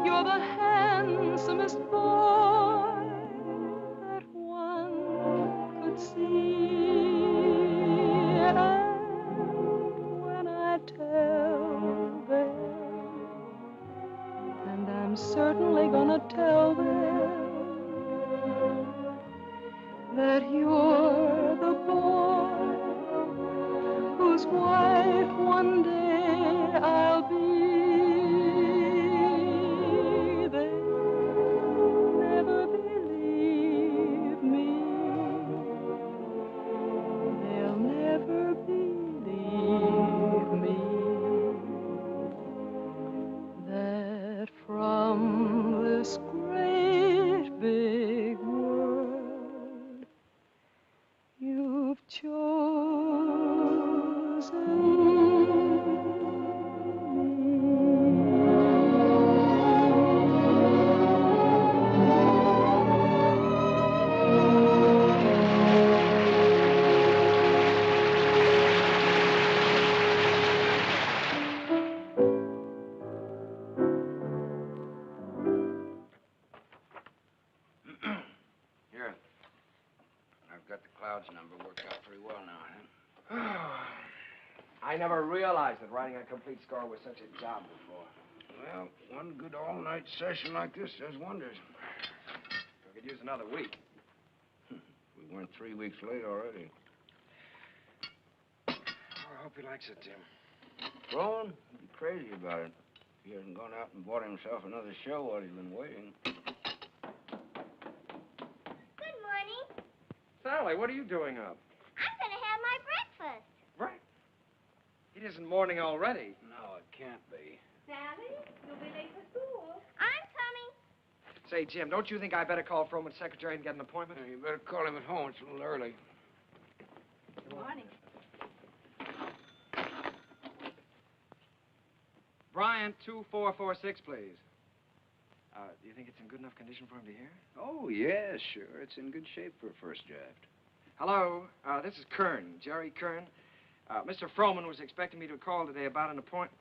Speaker 5: You're the handsomest boy that one could see. And when I tell them, and I'm certainly gonna tell them, that you're the boy whose wife one day I'll be. They'll never believe me. They'll never believe me. That from this great big world you've
Speaker 13: Here. I've got the Clouds number worked out pretty well now, huh?
Speaker 10: I never realized that writing a complete score was such a job before.
Speaker 13: Well, one good all-night session like this does wonders.
Speaker 10: We could use another week.
Speaker 13: We weren't 3 weeks late already.
Speaker 10: Oh, I hope he likes it, Tim.
Speaker 13: Rowan would be crazy about it. He hasn't gone out and bought himself another show while he's been waiting.
Speaker 12: Good morning.
Speaker 10: Sally, what are you doing up?
Speaker 12: I'm going to have my breakfast.
Speaker 10: Right. It isn't morning already.
Speaker 13: No, it can't be.
Speaker 12: Sally, you'll be late for school. I'm coming.
Speaker 10: Say, Jim, don't you think I better call Froman's secretary and get an appointment?
Speaker 13: You better call him at home. It's a little early.
Speaker 11: Good morning.
Speaker 10: Bryant 2446, please. Do you think it's in good enough condition for him to hear?
Speaker 13: Oh, yeah, sure. It's in good shape for a first draft.
Speaker 10: Hello, this is Kern, Jerry Kern. Mr. Froman was expecting me to call today about an appointment.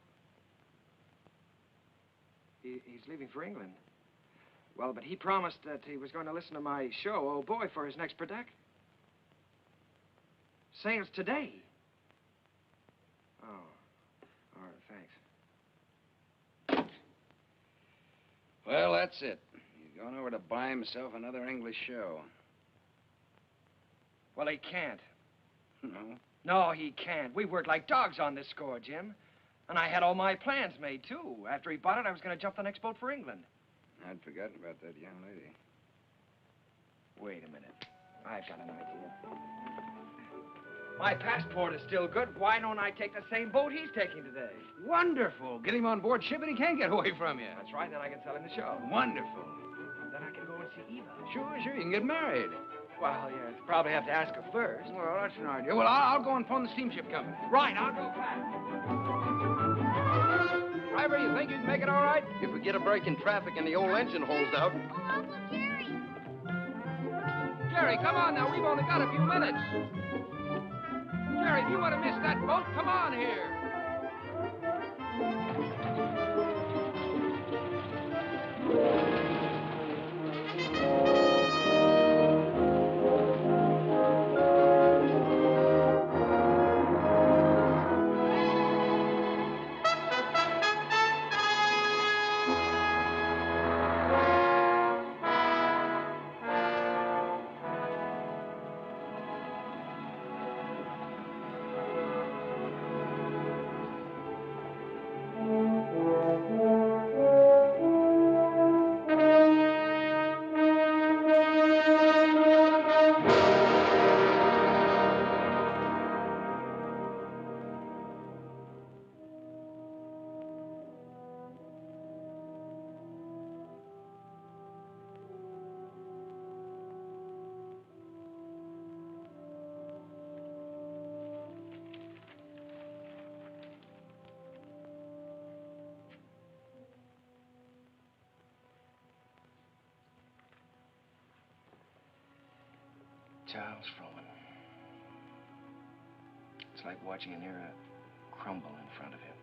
Speaker 10: He's leaving for England. Well, but he promised that he was going to listen to my show, Oh Boy, for his next production. Saying it's today. Oh, all right, thanks.
Speaker 13: Well, that's it. He's gone over to buy himself another English show.
Speaker 10: Well, he can't.
Speaker 13: No?
Speaker 10: No, he can't. We worked like dogs on this score, Jim. And I had all my plans made, too. After he bought it, I was going to jump the next boat for England.
Speaker 13: I'd forgotten about that young lady.
Speaker 10: Wait a minute. I've got an idea. My passport is still good. Why don't I take the same boat he's taking today?
Speaker 13: Wonderful. Get him on board ship and he can't get away from you.
Speaker 10: That's right. Then I can sell him the show.
Speaker 13: Wonderful.
Speaker 10: Then I can go and see Eva.
Speaker 13: Sure, you can get married.
Speaker 10: Well, yes. Probably have to ask her first.
Speaker 13: Well, that's an idea. Well, I'll go and phone the steamship company.
Speaker 10: Right, I'll go back.
Speaker 13: Driver, you think you can make it all right?
Speaker 1: If we get a break in traffic and the old engine holds out.
Speaker 12: Oh, Uncle Jerry.
Speaker 13: Jerry, come on now. We've only got a few minutes. Jerry, if you want to miss that boat, come on here.
Speaker 17: Charles Frohman. It's like watching an era crumble in front of him.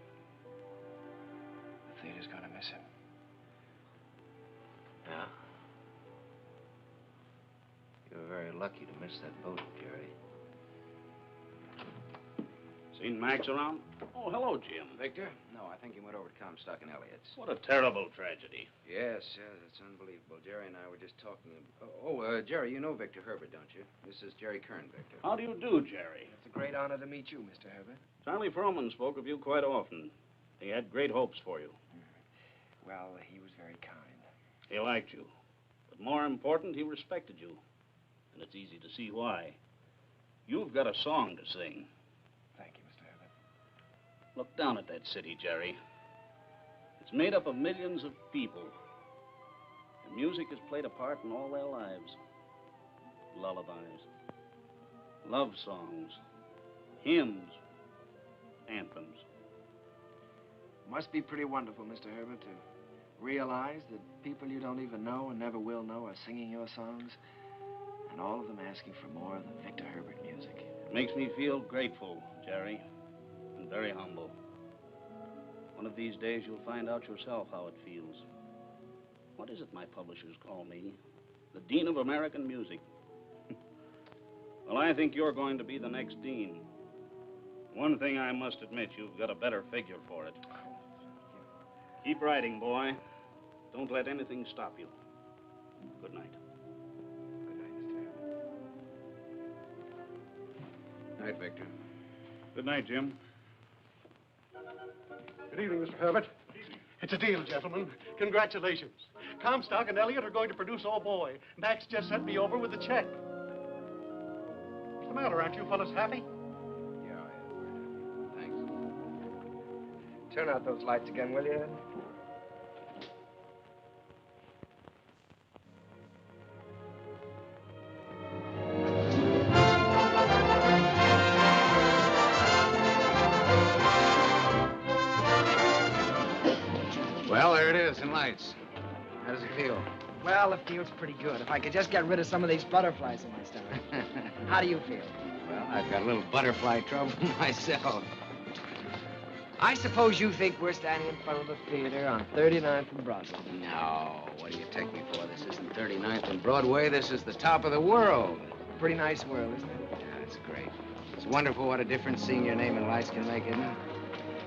Speaker 17: The theater's gonna miss him.
Speaker 13: Yeah? You were very lucky to miss that boat, Jerry.
Speaker 7: Seen Max around? Oh, hello, Jim.
Speaker 13: Victor? No, I think he went over to Comstock and Elliott's.
Speaker 7: What a terrible tragedy.
Speaker 13: Yes, it's unbelievable. Jerry and I were just talking. Jerry, you know Victor Herbert, don't you? This is Jerry Kern, Victor.
Speaker 7: How do you do, Jerry?
Speaker 10: It's a great honor to meet you, Mr. Herbert.
Speaker 7: Charlie Frohman spoke of you quite often. He had great hopes for you.
Speaker 17: Well, he was very kind.
Speaker 7: He liked you. But more important, he respected you. And it's easy to see why. You've got a song to sing.
Speaker 17: Thank you, Mr. Herbert.
Speaker 7: Look down at that city, Jerry. It's made up of millions of people. And music has played a part in all their lives. Lullabies, love songs, hymns, anthems.
Speaker 17: Must be pretty wonderful, Mr. Herbert, to realize that people you don't even know and never will know are singing your songs, and all of them asking for more of the Victor Herbert music.
Speaker 7: It makes me feel grateful, Jerry, and very humble. One of these days, you'll find out yourself how it feels. What is it my publishers call me? The Dean of American Music. Well, I think you're going to be the next dean. One thing I must admit, you've got a better figure for it. Keep writing, boy. Don't let anything stop you. Good night.
Speaker 17: Good night, Mr. Herbert.
Speaker 13: Night, Victor.
Speaker 7: Good night, Jim.
Speaker 22: Good evening, Mr. Herbert. It's a deal, gentlemen. Congratulations. Comstock and Elliott are going to produce Oh Boy. Max just sent me over with the check. What's the matter? Aren't you fellas happy?
Speaker 13: Yeah, we're happy. Thanks.
Speaker 10: Turn out those lights again, will you?
Speaker 13: Well, there it is in lights. How does it feel?
Speaker 10: Well, it feels pretty good. If I could just get rid of some of these butterflies in my stomach. How do you feel?
Speaker 13: Well, I've got a little butterfly trouble myself.
Speaker 10: I suppose you think we're standing in front of the theater on 39th and Broadway.
Speaker 13: No, what do you take me for? This isn't 39th and Broadway. This is the top of the world.
Speaker 10: Pretty nice world, isn't it?
Speaker 13: Yeah, it's great. It's wonderful what a difference seeing your name in lights can make, isn't it?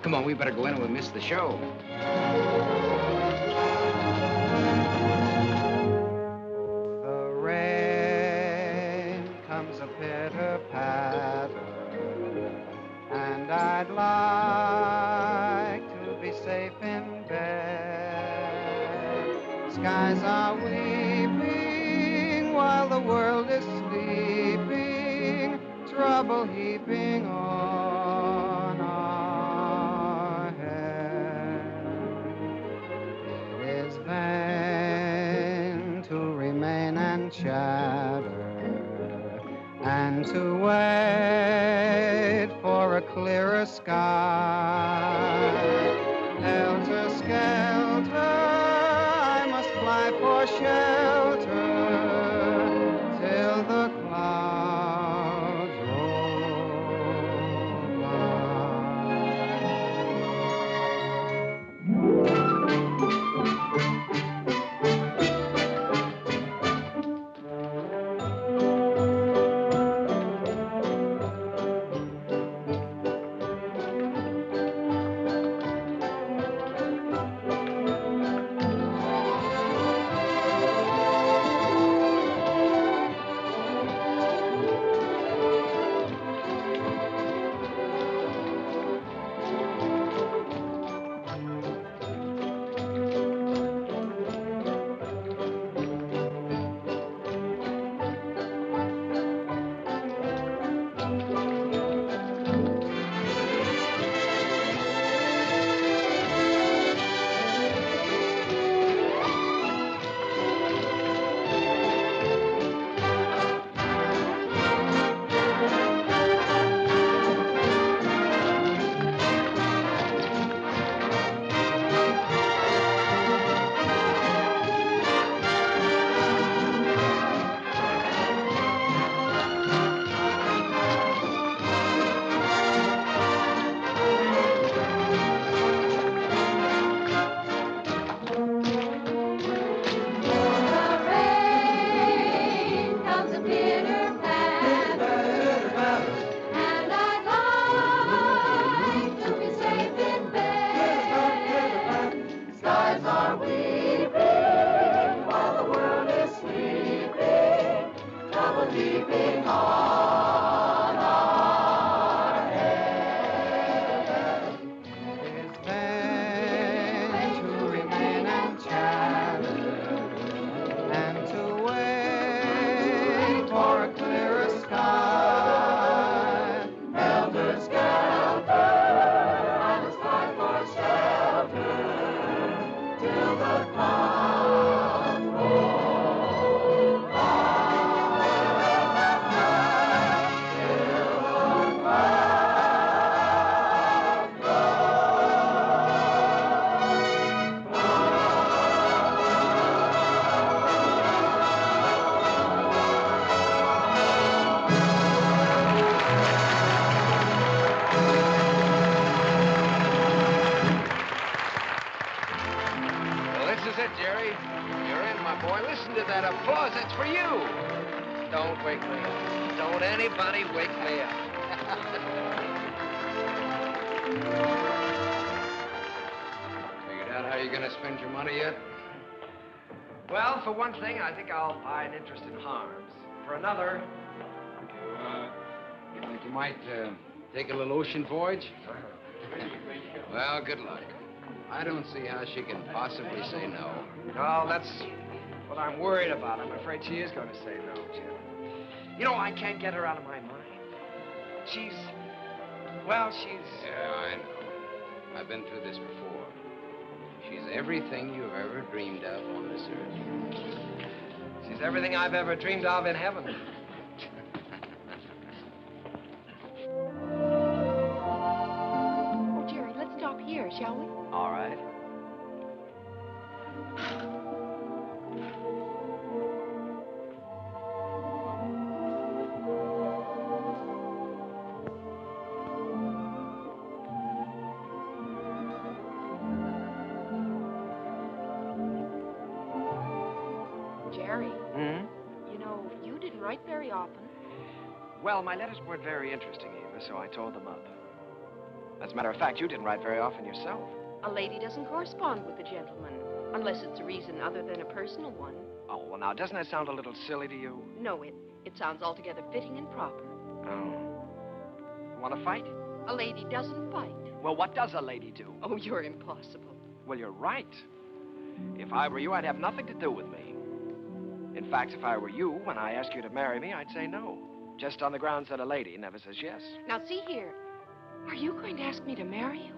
Speaker 13: Come on, we better go in or we'll miss the show.
Speaker 14: The rain comes a pitter-patter, and I'd
Speaker 4: safe in bed. Skies are weeping while the world is sleeping, trouble heaping on our head. It is vain to remain and chatter and to wait for a clearer sky. Helter skelter, I must fly for shelter till the clouds roll
Speaker 13: Jerry. You're in, my boy. Listen to that applause. That's for you. Don't wake me up. Don't anybody wake me up. Figured out how you're going to spend your money yet?
Speaker 1: Well, for one thing, I think I'll buy an interest in Harms. For another...
Speaker 13: You think you might take a little ocean voyage? Well, good luck. I don't see how she can possibly say no.
Speaker 1: Well, that's what I'm worried about. I'm afraid she is going to say no, Jim. You know, I can't get her out of my mind. She's... Well, she's...
Speaker 13: Yeah, I know. I've been through this before. She's everything you've ever dreamed of on this earth.
Speaker 1: She's everything I've ever dreamed of in heaven.
Speaker 20: Oh, Jerry, let's stop here, shall we?
Speaker 1: All right.
Speaker 20: Jerry. You know, you didn't write very often.
Speaker 1: Well, my letters weren't very interesting, Eva, so I tore them up. As a matter of fact, you didn't write very often yourself.
Speaker 20: A lady doesn't correspond with a gentleman, unless it's a reason other than a personal one.
Speaker 1: Oh, well, now, doesn't that sound a little silly to you?
Speaker 20: No, it sounds altogether fitting and proper.
Speaker 1: Oh. You want to fight?
Speaker 20: A lady doesn't fight.
Speaker 17: Well, what does a lady do?
Speaker 20: Oh, you're impossible.
Speaker 17: Well, you're right. If I were you, I'd have nothing to do with me. In fact, if I were you, when I ask you to marry me, I'd say no. Just on the grounds that a lady never says yes.
Speaker 20: Now, see here. Are you going to ask me to marry you?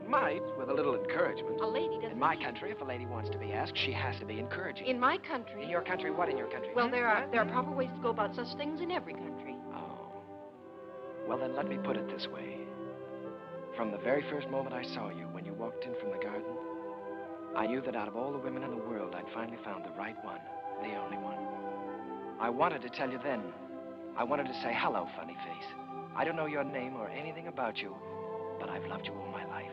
Speaker 17: Might, with a little encouragement.
Speaker 20: A lady doesn't.
Speaker 17: In my country, if a lady wants to be asked, she has to be encouraging.
Speaker 20: In my country.
Speaker 17: In your country? What in your country?
Speaker 20: Well, there are proper ways to go about such things in every country.
Speaker 17: Oh. Well, then let me put it this way. From the very first moment I saw you, when you walked in from the garden, I knew that out of all the women in the world, I'd finally found the right one, the only one. I wanted to tell you then. I wanted to say, hello, funny face. I don't know your name or anything about you, but I've loved you all my life.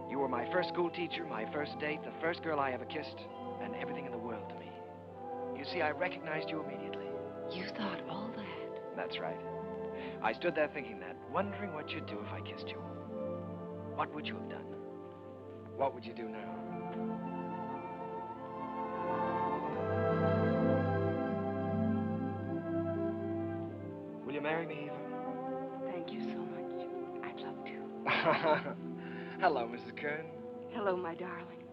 Speaker 17: You were my first school teacher, my first date, the first girl I ever kissed, and everything in the world to me. You see, I recognized you immediately.
Speaker 20: You thought all that?
Speaker 17: That's right. I stood there thinking that, wondering what you'd do if I kissed you. What would you have done? What would you do now? Will you marry me, Eva?
Speaker 20: Thank you so much. I'd love to.
Speaker 17: Hello, Mrs. Kern.
Speaker 20: Hello, my darling.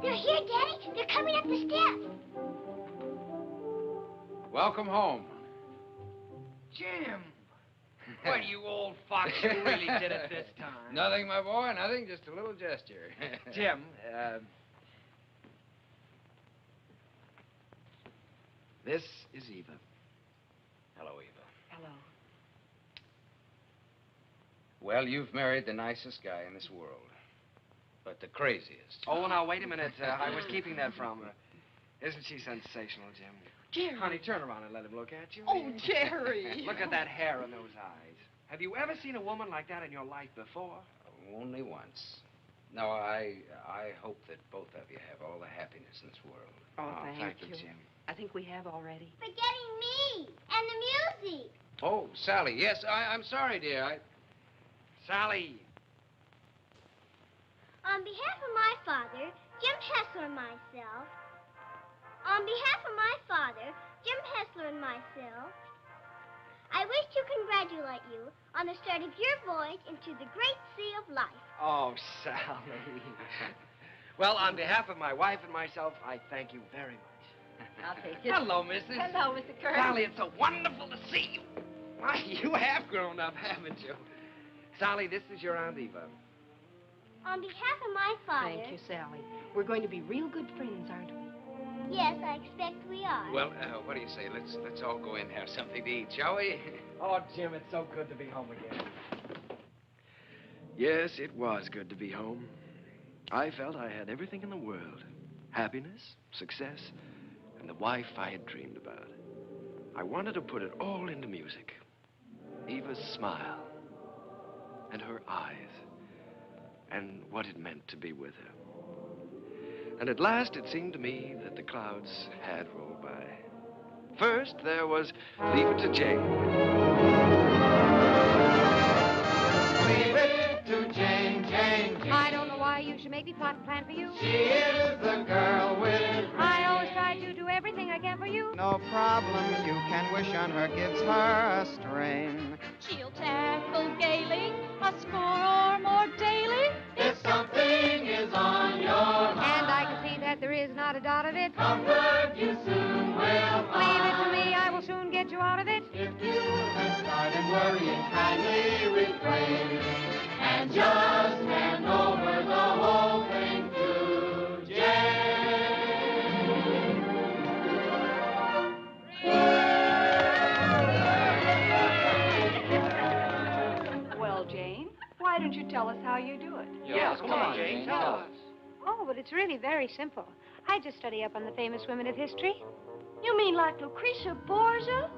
Speaker 12: They're here, Daddy. They're coming up the steps.
Speaker 13: Welcome home.
Speaker 1: Jim! What, you old fox, you really did it this time.
Speaker 13: Nothing, my boy, nothing, just a little gesture.
Speaker 1: Jim,
Speaker 17: this is Eva.
Speaker 13: Hello, Eva.
Speaker 20: Hello.
Speaker 13: Well, you've married the nicest guy in this world, but the craziest.
Speaker 17: Oh, now, wait a minute. I was keeping that from her. Isn't she sensational, Jim?
Speaker 20: Jerry.
Speaker 17: Honey, turn around and let him look at you.
Speaker 20: Oh, Jerry.
Speaker 17: Look at that hair and those eyes. Have you ever seen a woman like that in your life before?
Speaker 13: Only once. No, I hope that both of you have all the happiness in this world.
Speaker 20: Oh, thank
Speaker 17: you, Jim.
Speaker 20: I think we have already.
Speaker 12: Forgetting me and the music.
Speaker 13: Oh, Sally, yes, I'm sorry, dear.
Speaker 17: Sally.
Speaker 12: On behalf of my father, Jim Hessler and myself. On behalf of my father, Jim Hessler and myself, I wish to congratulate you on the start of your voyage into the great sea of life.
Speaker 17: Oh, Sally. Well, on behalf of my wife and myself, I thank you very much.
Speaker 11: I'll take it.
Speaker 17: Hello, Mrs.
Speaker 11: Hello, Mr. Kern.
Speaker 17: Sally, it's so wonderful to see you. Why, you have grown up, haven't you? Sally, this is your Aunt Eva.
Speaker 12: On behalf of my father...
Speaker 20: Thank you, Sally. We're going to be real good friends, aren't we?
Speaker 12: Yes, I expect we are.
Speaker 13: Well, what do you say? Let's all go in and have something to eat, shall we?
Speaker 17: Oh, Jim, it's so good to be home again. Yes, it was good to be home. I felt I had everything in the world. Happiness, success, and the wife I had dreamed about. I wanted to put it all into music. Eva's smile, and her eyes, and what it meant to be with her. And at last, it seemed to me that the clouds had rolled by. First, there was Leave It to Jane.
Speaker 2: Leave it to Jane, Jane, Jane.
Speaker 15: I don't know why you should make me plot and plan for you.
Speaker 2: She is the girl with...
Speaker 15: I always try to do everything I can for you.
Speaker 4: No problem you can wish on her gives her a strain.
Speaker 8: She'll tackle gaily a score or more daily.
Speaker 2: If something is on your mind,
Speaker 15: And I can see that there is not a dot of it.
Speaker 2: comfort you soon will find.
Speaker 15: Leave it to me, I will soon get you out of it.
Speaker 2: If you have started worrying, kindly refrain and just hand over the whole thing to
Speaker 20: Well, Jane, why don't you tell us how you do it?
Speaker 17: Yes, come on, Jane, tell us.
Speaker 15: Oh, but it's really very simple. I just study up on the famous women of history.
Speaker 8: You mean like Lucretia Borgia?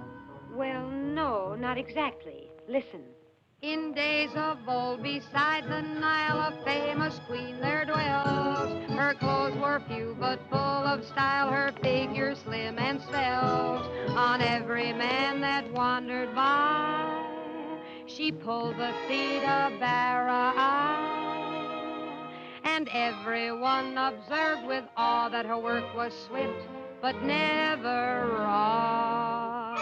Speaker 15: Well, no, not exactly. Listen. In days of old, beside the Nile, a famous queen there dwells. Her clothes were few, but full of style, her figure slim and svelte. On every man that wandered by, she pulled the Theda Bara, and everyone observed with awe that her work was swift, but never raw.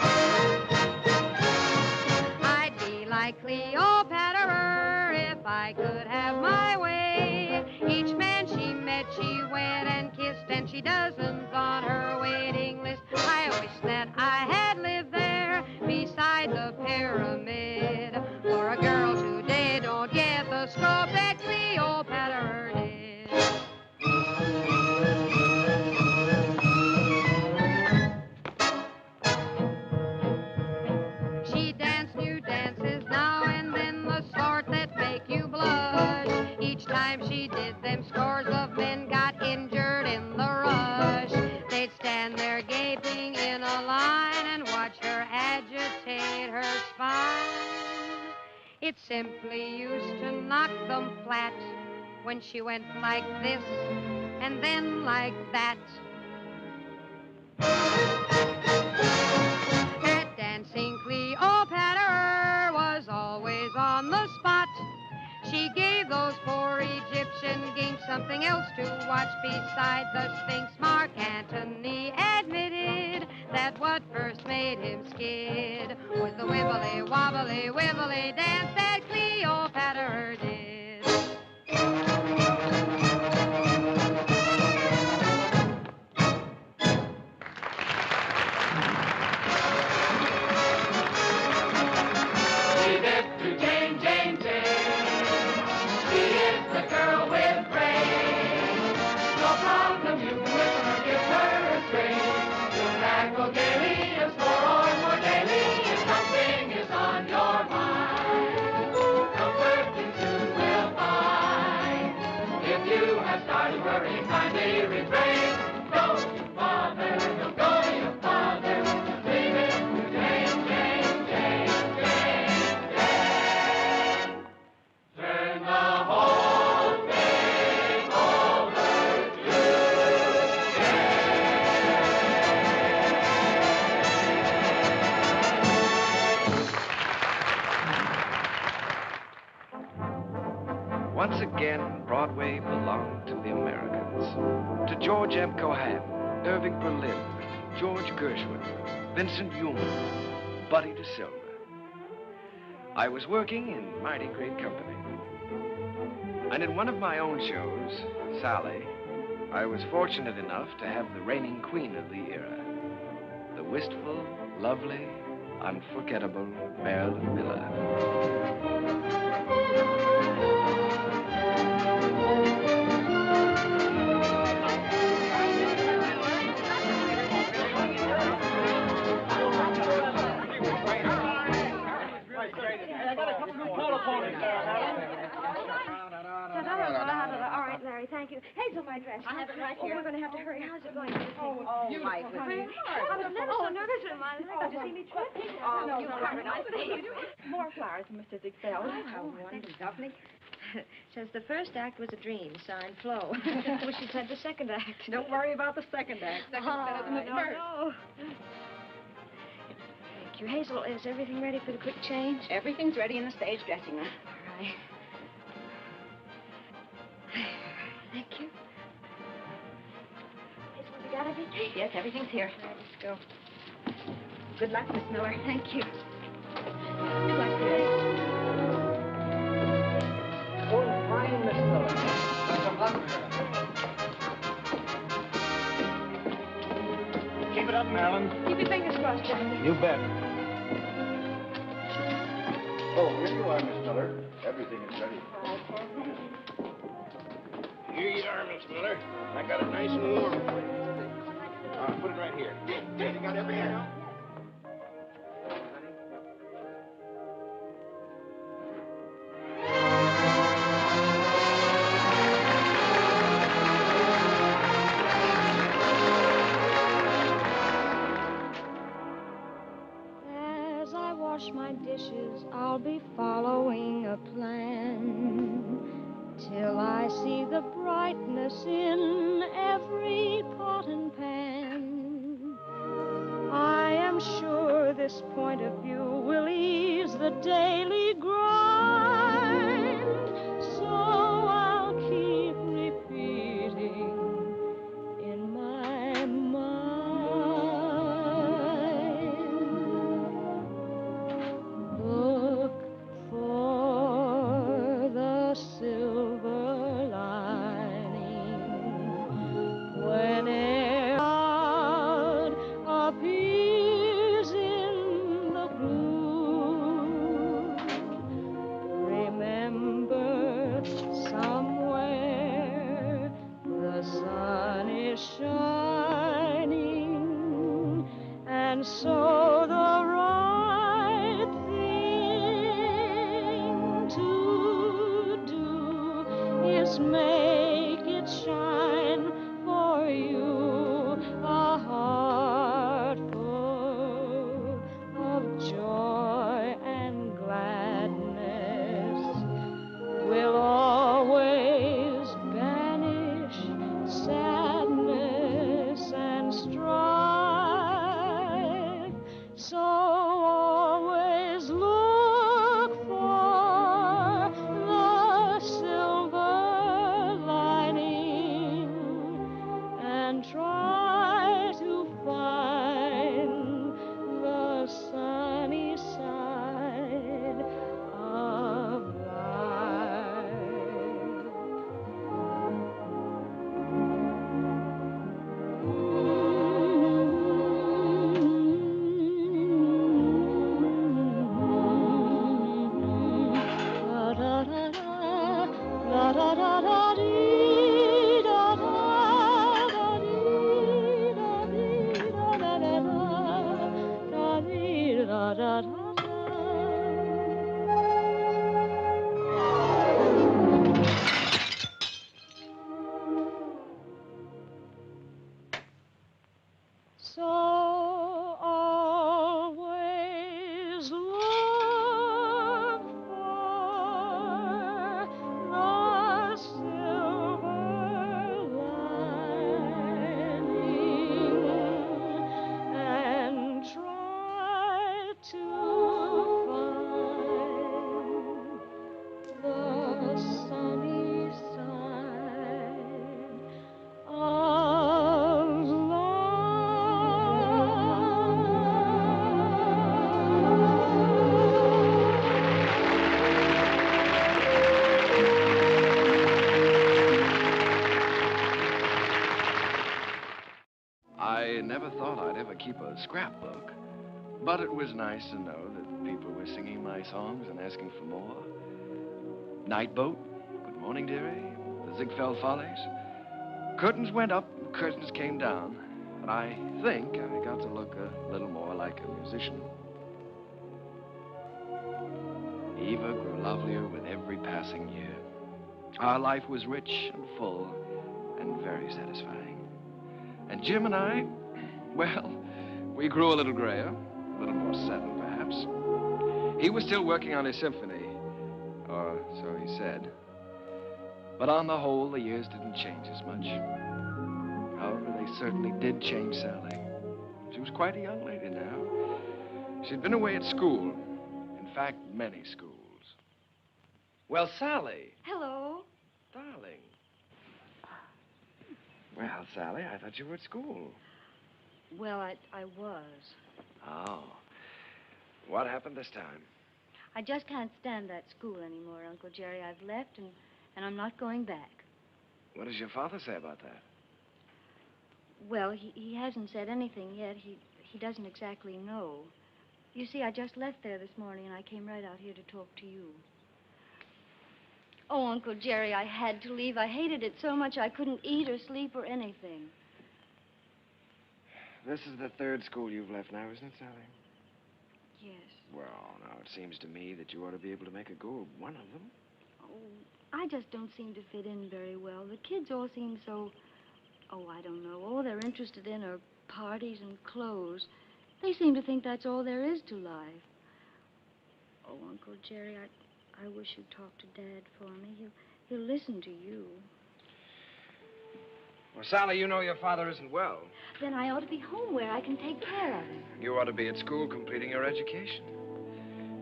Speaker 15: her spine. It simply used to knock them flat when she went like this and then like that. At dancing, Cleopatra was always on the spot. She gave those poor Egyptian ginks something else to watch beside the Sphinx. Mark Antony admitted that what first made him skid was the wibbly wobbly wibbly dance that Cleopatra did.
Speaker 6: Leave it to Jane, Jane, Jane. She is the girl with brains. No problem, you can whip her, give her a string. You'll tackle gaily and score or more daily if something is on your mind. Comfort you soon will find. If you have started worrying, kindly refrain. Don't you bother, don't go to your father. Just leave it to Jane, Jane, Jane, Jane, Jane. Turn the whole thing over to Jane.
Speaker 10: Once again, Broadway belonged to the Americans. To George M. Cohan, Irving Berlin, George Gershwin, Vincent Youmans, Buddy DeSilva. I was working in mighty great company. And in one of my own shows, Sally, I was fortunate enough to have the reigning queen of the era, the wistful, lovely, unforgettable Marilyn Miller.
Speaker 3: All right, Larry, thank you. Hazel, my dress. I have it right here. We're going to have to hurry. How's it going?
Speaker 11: Oh, my goodness.
Speaker 3: I was never so nervous in my life. Did you see me trip?
Speaker 11: Oh, you are nice.
Speaker 3: More flowers from Mr. Ziegfeld.
Speaker 11: Oh, how wonderful.
Speaker 3: Says the first act was a dream, signed Flo. Wish she said the second act.
Speaker 11: Don't worry about the second act. Second's better than the first.
Speaker 3: No. Thank you. Hazel, is everything ready for the quick change?
Speaker 11: Everything's ready in the stage dressing room.
Speaker 3: All right. Thank you. Hazel, have you got everything?
Speaker 11: Yes, everything's here.
Speaker 3: Let's go.
Speaker 11: Good luck, Miss Miller.
Speaker 3: Thank you. Good luck,
Speaker 22: Oh, fine, Miss Miller. Best of luck to her. Keep it up, Marilyn.
Speaker 3: Keep your fingers crossed, Johnny.
Speaker 22: You bet. Oh, here you are, Miss Miller. Everything is ready.
Speaker 7: Here you are, Miss Miller. I got it nice and warm for you. Put it right here.
Speaker 22: You got everything else?
Speaker 5: As I wash my dishes, I'll be following a plan till I see the brightness in every pot and pan. I am sure this point of view will ease the daily grind, so I'll keep repeating in my mind. Look for the silver lining whenever God appears in the gloom. Remember, somewhere the sun is shining, and so the right thing to do is make it shine for you, a heart full of joy So always look for the silver lining and try to find the sunny side of
Speaker 10: I never thought I'd ever keep a scrapbook, but it was nice to know that people were singing my songs and asking for more. Night Boat, Good Morning, Dearie, the Ziegfeld Follies. Curtains went up, and curtains came down, and I think I got to look a little more like a musician. Eva grew lovelier with every passing year. Our life was rich and full and very satisfying. And Jim and I, well, we grew a little grayer, a little more settled, perhaps. He was still working on his symphony, or so he said. But on the whole, the years didn't change as much. However, they certainly did change Sally. She was quite a young lady now. She'd been away at school. In fact, many schools. Well, Sally.
Speaker 3: Hello.
Speaker 10: Darling. Well, Sally, I thought you were at school.
Speaker 3: Well, I was.
Speaker 10: Oh. What happened this time?
Speaker 3: I just can't stand that school anymore, Uncle Jerry. I've left, and I'm not going back.
Speaker 10: What does your father say about that?
Speaker 3: Well, he hasn't said anything yet. He doesn't exactly know. You see, I just left there this morning, and I came right out here to talk to you. Oh, Uncle Jerry, I had to leave. I hated it so much I couldn't eat or sleep or anything.
Speaker 10: This is the third school you've left now, isn't it, Sally?
Speaker 3: Yes.
Speaker 10: Well, now, it seems to me that you ought to be able to make a go of one of them.
Speaker 3: Oh, I just don't seem to fit in very well. The kids all seem so... Oh, I don't know. All they're interested in are parties and clothes. They seem to think that's all there is to life. Oh, Uncle Jerry, I wish you'd talk to Dad for me. He'll listen to you.
Speaker 10: Well, Sally, you know your father isn't well.
Speaker 3: Then I ought to be home where I can take care of him.
Speaker 10: You ought to be at school completing your education.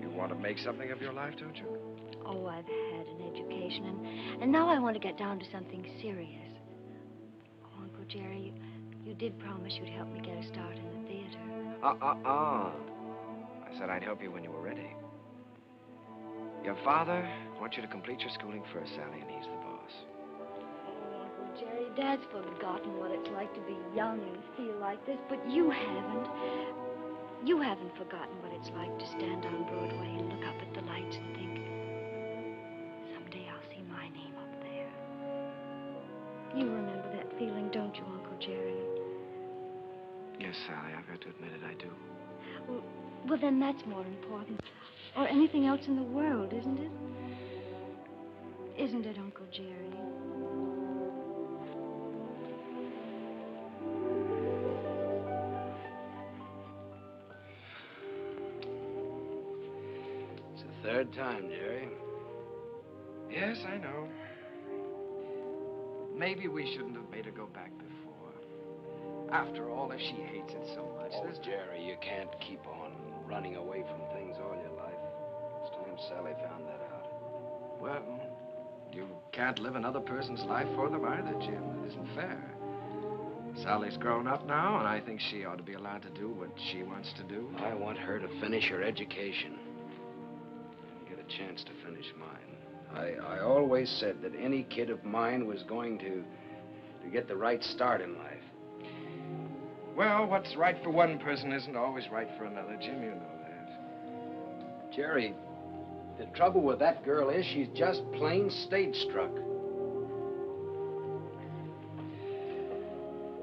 Speaker 10: You want to make something of your life, don't you?
Speaker 3: Oh, I've had an education, and now I want to get down to something serious. Oh, Uncle Jerry, you did promise you'd help me get a start in the theater.
Speaker 10: I said I'd help you when you were ready. Your father wants you to complete your schooling first, Sally, and he's the boss.
Speaker 3: Oh, Uncle Jerry, Dad's forgotten what it's like to be young and feel like this, but you haven't. You haven't forgotten what it's like to stand on Broadway and look up at the lights and think, someday I'll see my name up there. You remember that feeling, don't you, Uncle Jerry?
Speaker 10: Yes, Sally, I've got to admit it, I do.
Speaker 3: Well, then that's more important. Or anything else in the world, isn't it? Isn't it, Uncle Jerry?
Speaker 13: It's the third time, Jerry.
Speaker 10: Yes, I know. Maybe we shouldn't have made her go back before. After all, if she hates it so much,
Speaker 13: Oh, Jerry, you can't keep on running away from things all your life. It's time Sally found that out.
Speaker 10: Well, you can't live another person's life for them either, Jim. It isn't fair. Sally's grown up now, and I think she ought to be allowed to do what she wants to do.
Speaker 13: I want her to finish her education and get a chance to finish mine. I always said that any kid of mine was going to get the right start in life.
Speaker 10: Well, what's right for one person isn't always right for another, Jim. You know that.
Speaker 13: Jerry, the trouble with that girl is she's just plain stage-struck.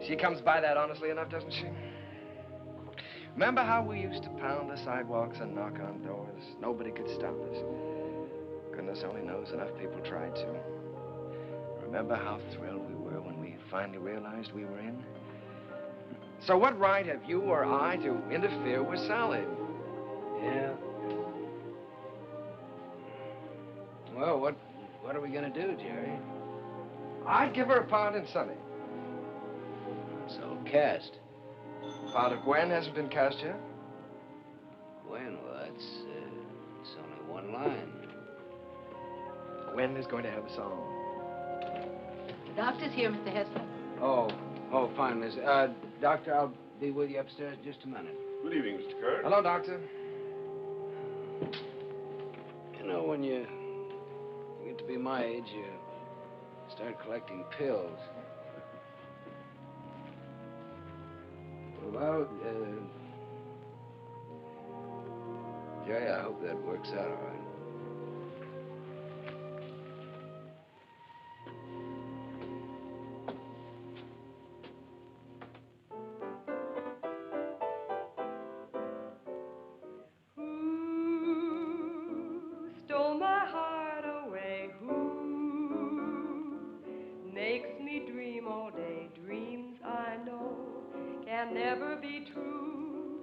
Speaker 10: She comes by that honestly enough, doesn't she? Remember how we used to pound the sidewalks and knock on doors? Nobody could stop us. Goodness only knows enough people tried to. Remember how thrilled we were when we finally realized we were in? So what right have you or I to interfere with Sally?
Speaker 13: Yeah. Well, what are we gonna do, Jerry?
Speaker 10: I'd give her a part in Sonny.
Speaker 13: So cast.
Speaker 10: Part of Gwen hasn't been cast yet?
Speaker 13: Gwen, well, it's only one line.
Speaker 10: Gwen is going to have a song.
Speaker 11: The doctor's here, Mr. Hester.
Speaker 13: Oh, fine, Miss. Doctor, I'll be with you upstairs in just a minute.
Speaker 18: Good evening, Mr. Kern.
Speaker 10: Hello, Doctor.
Speaker 13: You know, when you get to be my age, you start collecting pills. Well, Jerry, I hope that works out all right.
Speaker 5: Stole my heart away, who makes me dream all day, dreams I know can never be true,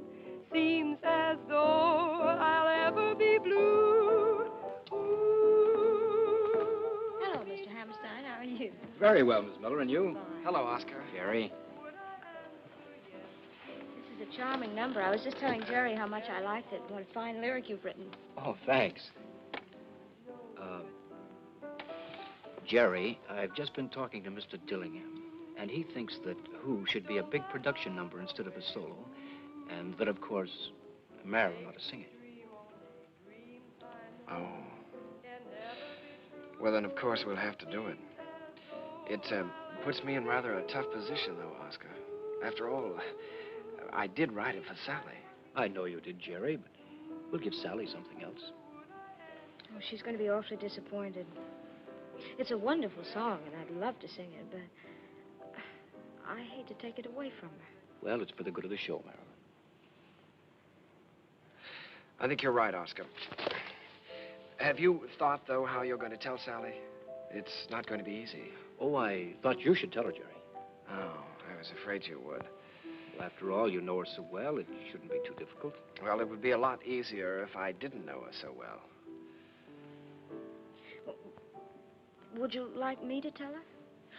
Speaker 5: seems as though I'll ever be blue.
Speaker 3: Hello, Mr. Hammerstein. How are you?
Speaker 13: Very well, Miss Miller, and you?
Speaker 10: Hello, Oscar.
Speaker 13: Jerry.
Speaker 3: This is a charming number. I was just telling Jerry how much I liked it. What a fine lyric you've written.
Speaker 19: Oh, thanks. Jerry, I've just been talking to Mr. Dillingham, and he thinks that Who should be a big production number instead of a solo, and that, of course, Marilyn ought to sing it.
Speaker 10: Oh. Well, then, of course, we'll have to do it. It puts me in rather a tough position, though, Oscar. After all, I did write it for Sally.
Speaker 19: I know you did, Jerry, but we'll give Sally something else.
Speaker 3: Oh, she's going to be awfully disappointed. It's a wonderful song, and I'd love to sing it, but I hate to take it away from her.
Speaker 19: Well, it's for the good of the show, Marilyn.
Speaker 10: I think you're right, Oscar. Have you thought, though, how you're going to tell Sally? It's not going to be easy.
Speaker 19: Oh, I thought you should tell her, Jerry.
Speaker 10: Oh, I was afraid you would.
Speaker 19: Well, after all, you know her so well, it shouldn't be too difficult.
Speaker 10: Well, it would be a lot easier if I didn't know her so well.
Speaker 3: Would you like me to tell her?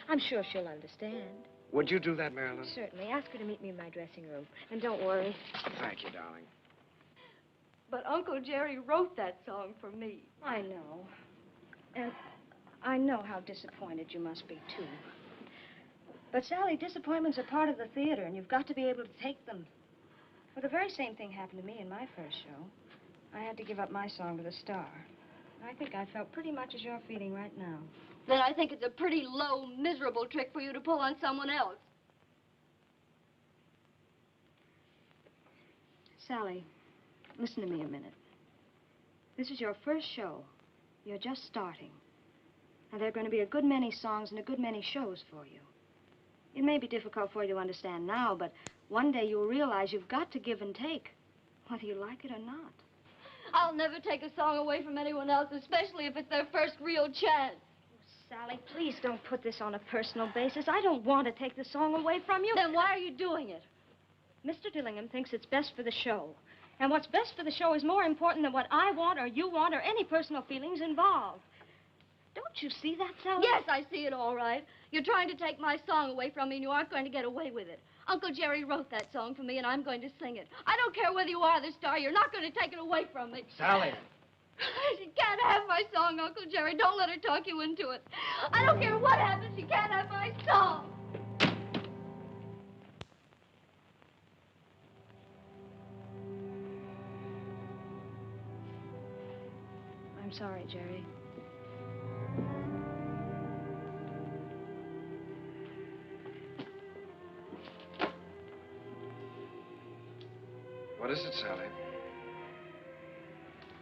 Speaker 3: I'm sure she'll understand.
Speaker 10: Would you do that, Marilyn?
Speaker 3: Certainly. Ask her to meet me in my dressing room. And don't worry.
Speaker 10: Thank you, darling.
Speaker 5: But Uncle Jerry wrote that song for me.
Speaker 3: I know. And I know how disappointed you must be, too. But, Sally, disappointments are part of the theater, and you've got to be able to take them. Well, the very same thing happened to me in my first show. I had to give up my song to the star. I think I felt pretty much as you're feeling right now.
Speaker 12: Then I think it's a pretty low, miserable trick for you to pull on someone else.
Speaker 3: Sally, listen to me a minute. This is your first show. You're just starting. And there are going to be a good many songs and a good many shows for you. It may be difficult for you to understand now, but one day you'll realize you've got to give and take, whether you like it or not.
Speaker 12: I'll never take a song away from anyone else, especially if it's their first real chance.
Speaker 3: Sally, please don't put this on a personal basis. I don't want to take the song away from you.
Speaker 12: Then why are you doing it?
Speaker 3: Mr. Dillingham thinks it's best for the show. And what's best for the show is more important than what I want or you want or any personal feelings involved. Don't you see that, Sally?
Speaker 12: Yes, I see it all right. You're trying to take my song away from me, and you aren't going to get away with it. Uncle Jerry wrote that song for me, and I'm going to sing it. I don't care whether you are the star. You're not going to take it away from me.
Speaker 19: Sally.
Speaker 12: She can't have my song, Uncle Jerry. Don't let her talk you into it. I don't care what happens. She can't have my song.
Speaker 3: I'm sorry, Jerry.
Speaker 10: What is it, Sally?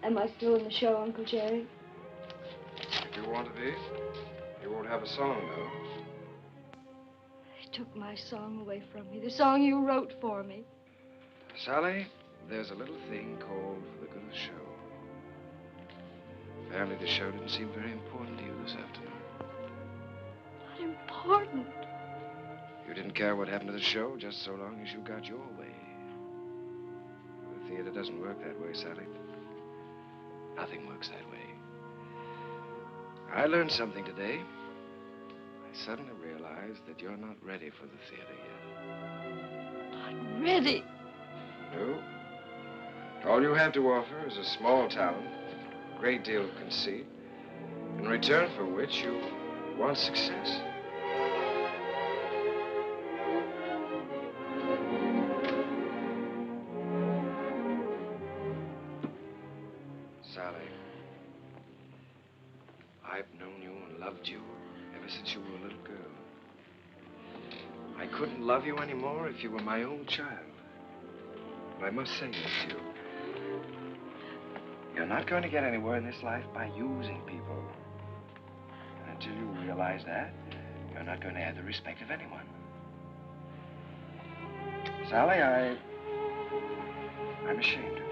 Speaker 3: Am I still in the show, Uncle Jerry?
Speaker 10: If you want to be. You won't have a song, though.
Speaker 5: He took my song away from me, the song you wrote for me.
Speaker 10: Sally, there's a little thing called the good of the show. Apparently the show didn't seem very important to you this afternoon.
Speaker 5: Not important.
Speaker 10: You didn't care what happened to the show just so long as you got your way. The theater doesn't work that way, Sally. Nothing works that way. I learned something today. I suddenly realized that you're not ready for the theater yet.
Speaker 5: Not ready.
Speaker 10: No. All you have to offer is a small talent, a great deal of conceit, in return for which you want success. Sally, I've known you and loved you ever since you were a little girl. I couldn't love you anymore if you were my own child. But I must say this to you. You're not going to get anywhere in this life by using people. And until you realize that, you're not going to have the respect of anyone. Sally, I'm ashamed of you.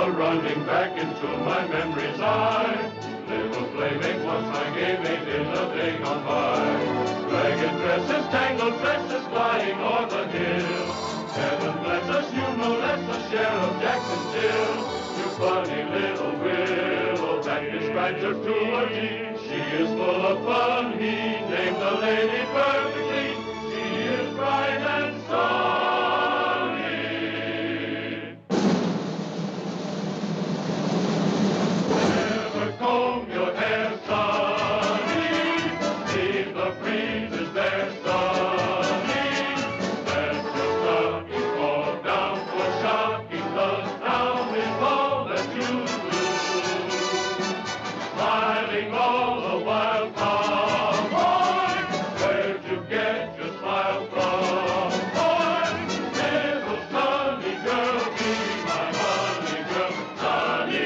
Speaker 2: Running back into my memory's eye. Little playmate once my gay mate in a day gone by. Ragged dresses, tangled tresses flying o'er the hill. Heaven bless us, you no less a share of Jacksonville. You funny little willow that describes her to a G. She is full of fun, he named the lady perfectly. She is bright and sunny. Comb your hair, sonny. Leave the breezes there, sonny. Let your stockings fall down for shocking, 'cause now is all that you do. Smiling all the while, cowboy. Where'd you get your smile from, boy? Little sunny girl, be my honey girl, sonny.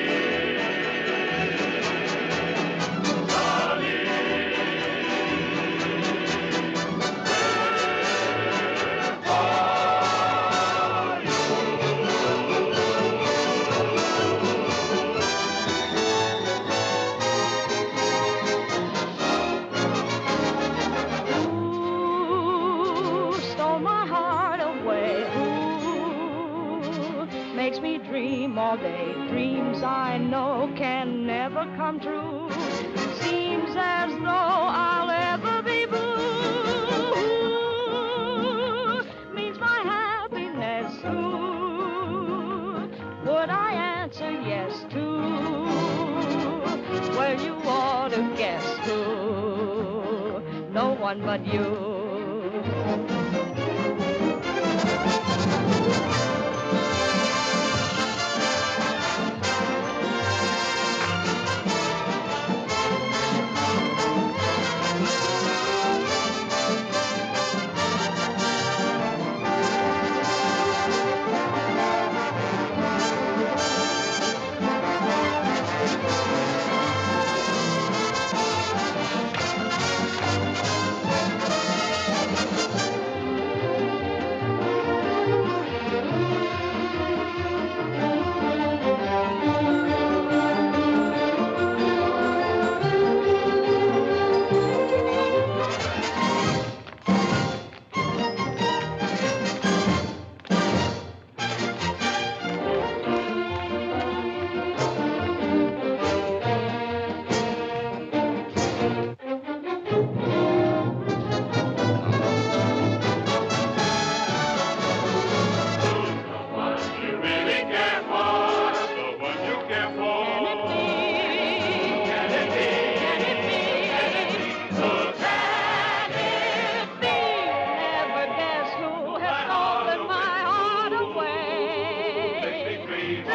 Speaker 18: Makes me dream all day, dreams I know can never come true. Seems as though I'll ever be blue. Means my happiness too. Would I answer yes to? Well, you ought to guess who. No one but you.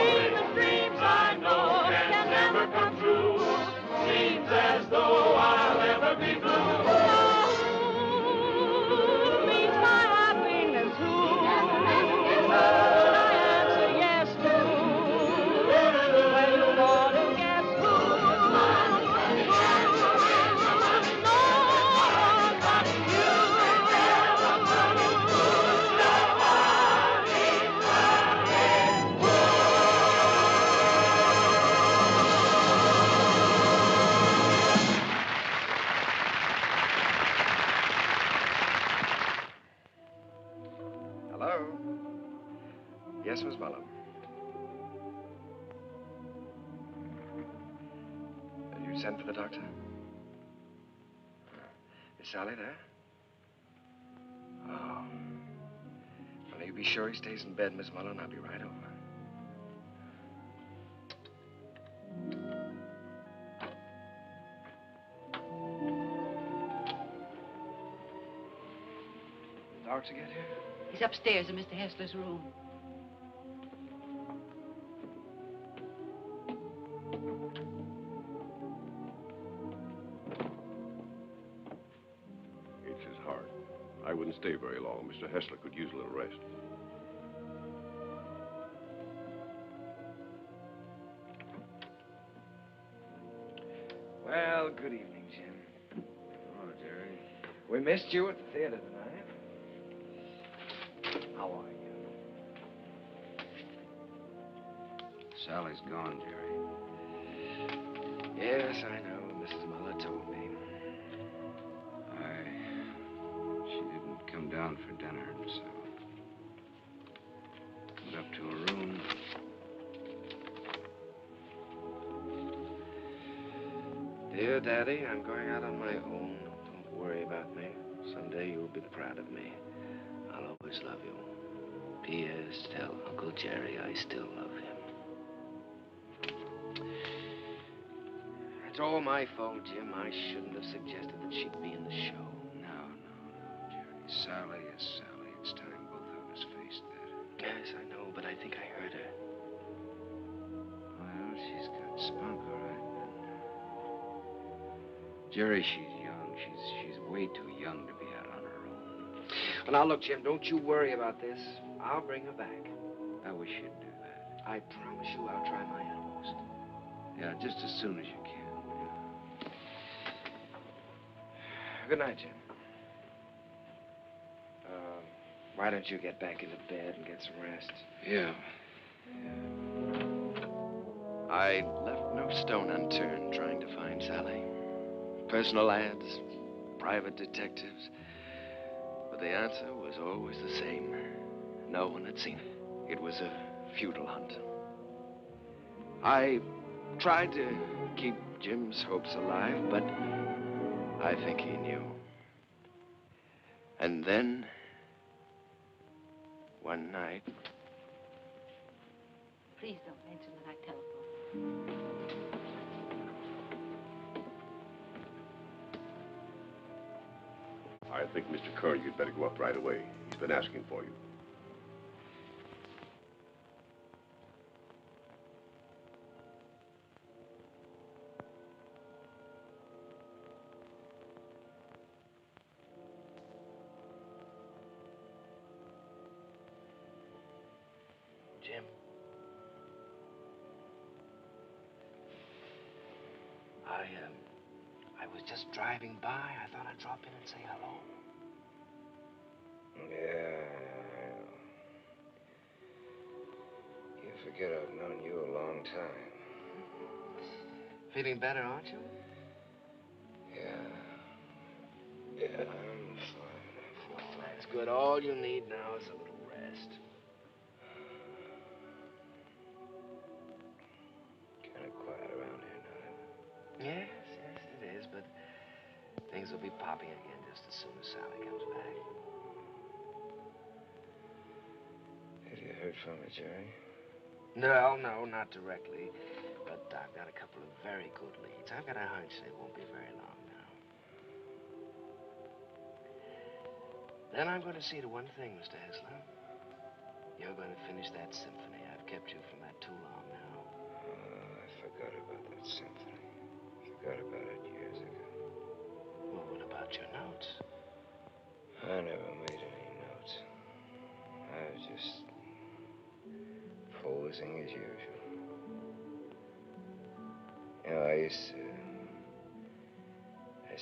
Speaker 6: dreams, dreams I know can never come true. Seems as though I'll ever be blue. Who means my happiness? Who should I answer yes to? Well, you ought to guess who. No one but you.
Speaker 10: Hello? Yes, Miss Mullum. You sent for the doctor? Is Sally there? Oh. Well, you be sure he stays in bed, Miss Mullum. I'll be right over. The doctor get here?
Speaker 11: He's upstairs in Mr. Hessler's room.
Speaker 9: It's his heart. I wouldn't stay very long. Mr. Hessler could use a little rest.
Speaker 10: Well, good evening, Jim. Oh, Jerry. We missed you at the theater tonight. How are you?
Speaker 13: Sally's gone, Jerry.
Speaker 10: Yes, I know. Mrs. Muller told me.
Speaker 13: She didn't come down for dinner, so went up to her room.
Speaker 10: Dear Daddy, I'm going out on my own. Don't worry about me. Someday you'll be proud of me. I'll always love you. P.S. Tell Uncle Jerry I still love him. It's all my fault, Jim. I shouldn't have suggested that she'd be in the show.
Speaker 13: No, Jerry. Sally is Sally. It's time both of us faced that.
Speaker 10: Yes, I know, but I think I heard her.
Speaker 13: Well, she's got spunk, all right. Jerry, she's young. She's way too young to be out on her own.
Speaker 10: Well, now, look, Jim, don't you worry about this. I'll bring her back.
Speaker 13: I wish you'd do that.
Speaker 10: I promise you I'll try my utmost.
Speaker 13: Yeah, just as soon as you can.
Speaker 10: Good night, Jim. Why don't you get back into bed and get some rest?
Speaker 13: Yeah.
Speaker 10: I left no stone unturned trying to find Sally. Personal ads, private detectives. But the answer was always the same. No one had seen it. It was a futile hunt. I tried to keep Jim's hopes alive, but I think he knew. And then, one night...
Speaker 11: Please don't mention that I telephoned.
Speaker 9: I think, Mr. Kern, you'd better go up right away. He's been asking for you.
Speaker 10: Jim. I was just driving by. I thought I'd drop in and say hello.
Speaker 13: Yeah. You forget I've known you a long time.
Speaker 10: Feeling better, aren't you?
Speaker 13: Yeah, I'm fine.
Speaker 10: That's good. All you need now is a little rest.
Speaker 13: Kind of quiet around here now.
Speaker 10: Yes, it is, but things will be popping again just as soon as Sally comes back.
Speaker 13: Have you heard from her, Jerry?
Speaker 10: No, not directly. But I've got a couple of very good leads. I've got a hunch they won't be very long now. Then I'm going to see to one thing, Mr. Hessler. You're going to finish that symphony. I've kept you from that too long.
Speaker 19: about your notes.
Speaker 13: I never made any notes. I was just posing as usual. You know, I used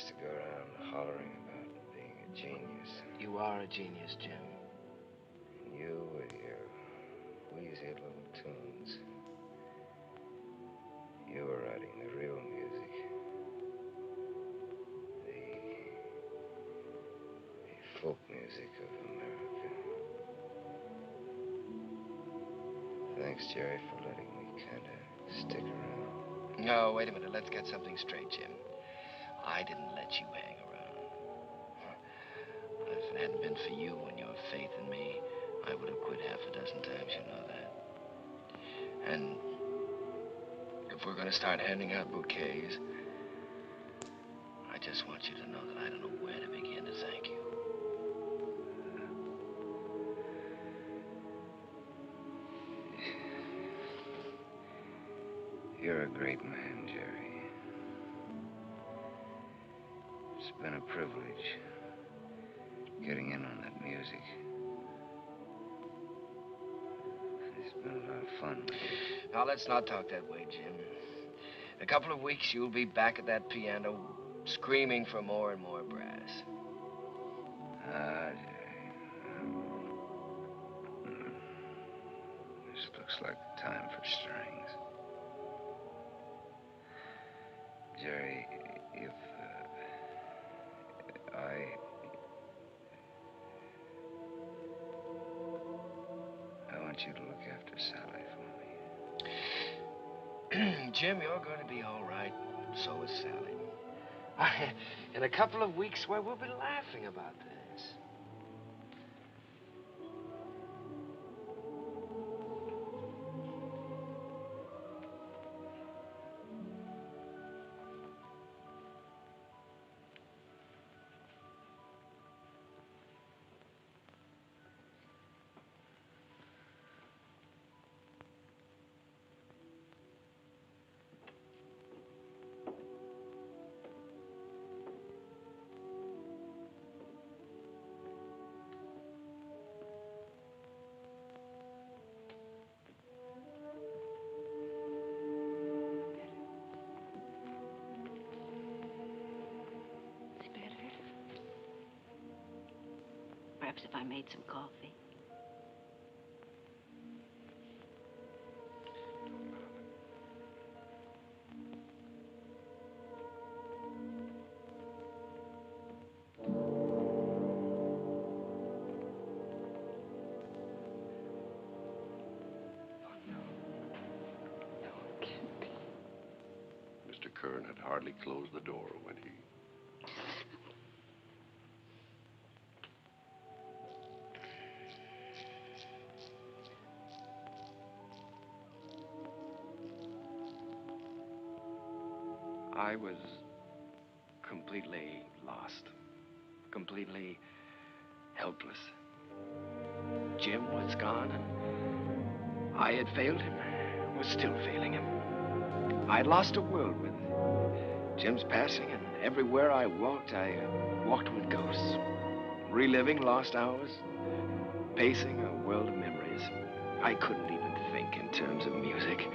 Speaker 13: to go around hollering about being a genius.
Speaker 19: You are a genius, Jim.
Speaker 13: And you with your wheezy little tunes. You were writing the real music. The folk music of America. Thanks, Jerry, for letting me kind of stick around.
Speaker 19: No, wait a minute. Let's get something straight, Jim. I didn't let you hang around. If it hadn't been for you and your faith in me, I would have quit half a dozen times, you know that. And if we're going to start handing out bouquets, I just want you to know that I don't know where to begin to thank you.
Speaker 13: You're a great man, Jerry. It's been a privilege getting in on that music. It's been a lot of fun with you.
Speaker 19: Now, let's not talk that way, Jim. In a couple of weeks, you'll be back at that piano, screaming for more and more brass.
Speaker 13: This looks like the time for strings. Jerry, if I want you to look after Sally for me.
Speaker 19: Jim, you're going to be all right. So is Sally. In a couple of weeks, why, we'll be laughing about this.
Speaker 11: Perhaps if I made some coffee.
Speaker 9: Mr. Kern had hardly closed the door when he...
Speaker 10: I was completely lost, completely helpless. Jim was gone, and I had failed him, was still failing him. I'd lost a world with Jim's passing, and everywhere I walked with ghosts, reliving lost hours, pacing a world of memories. I couldn't even think in terms of music.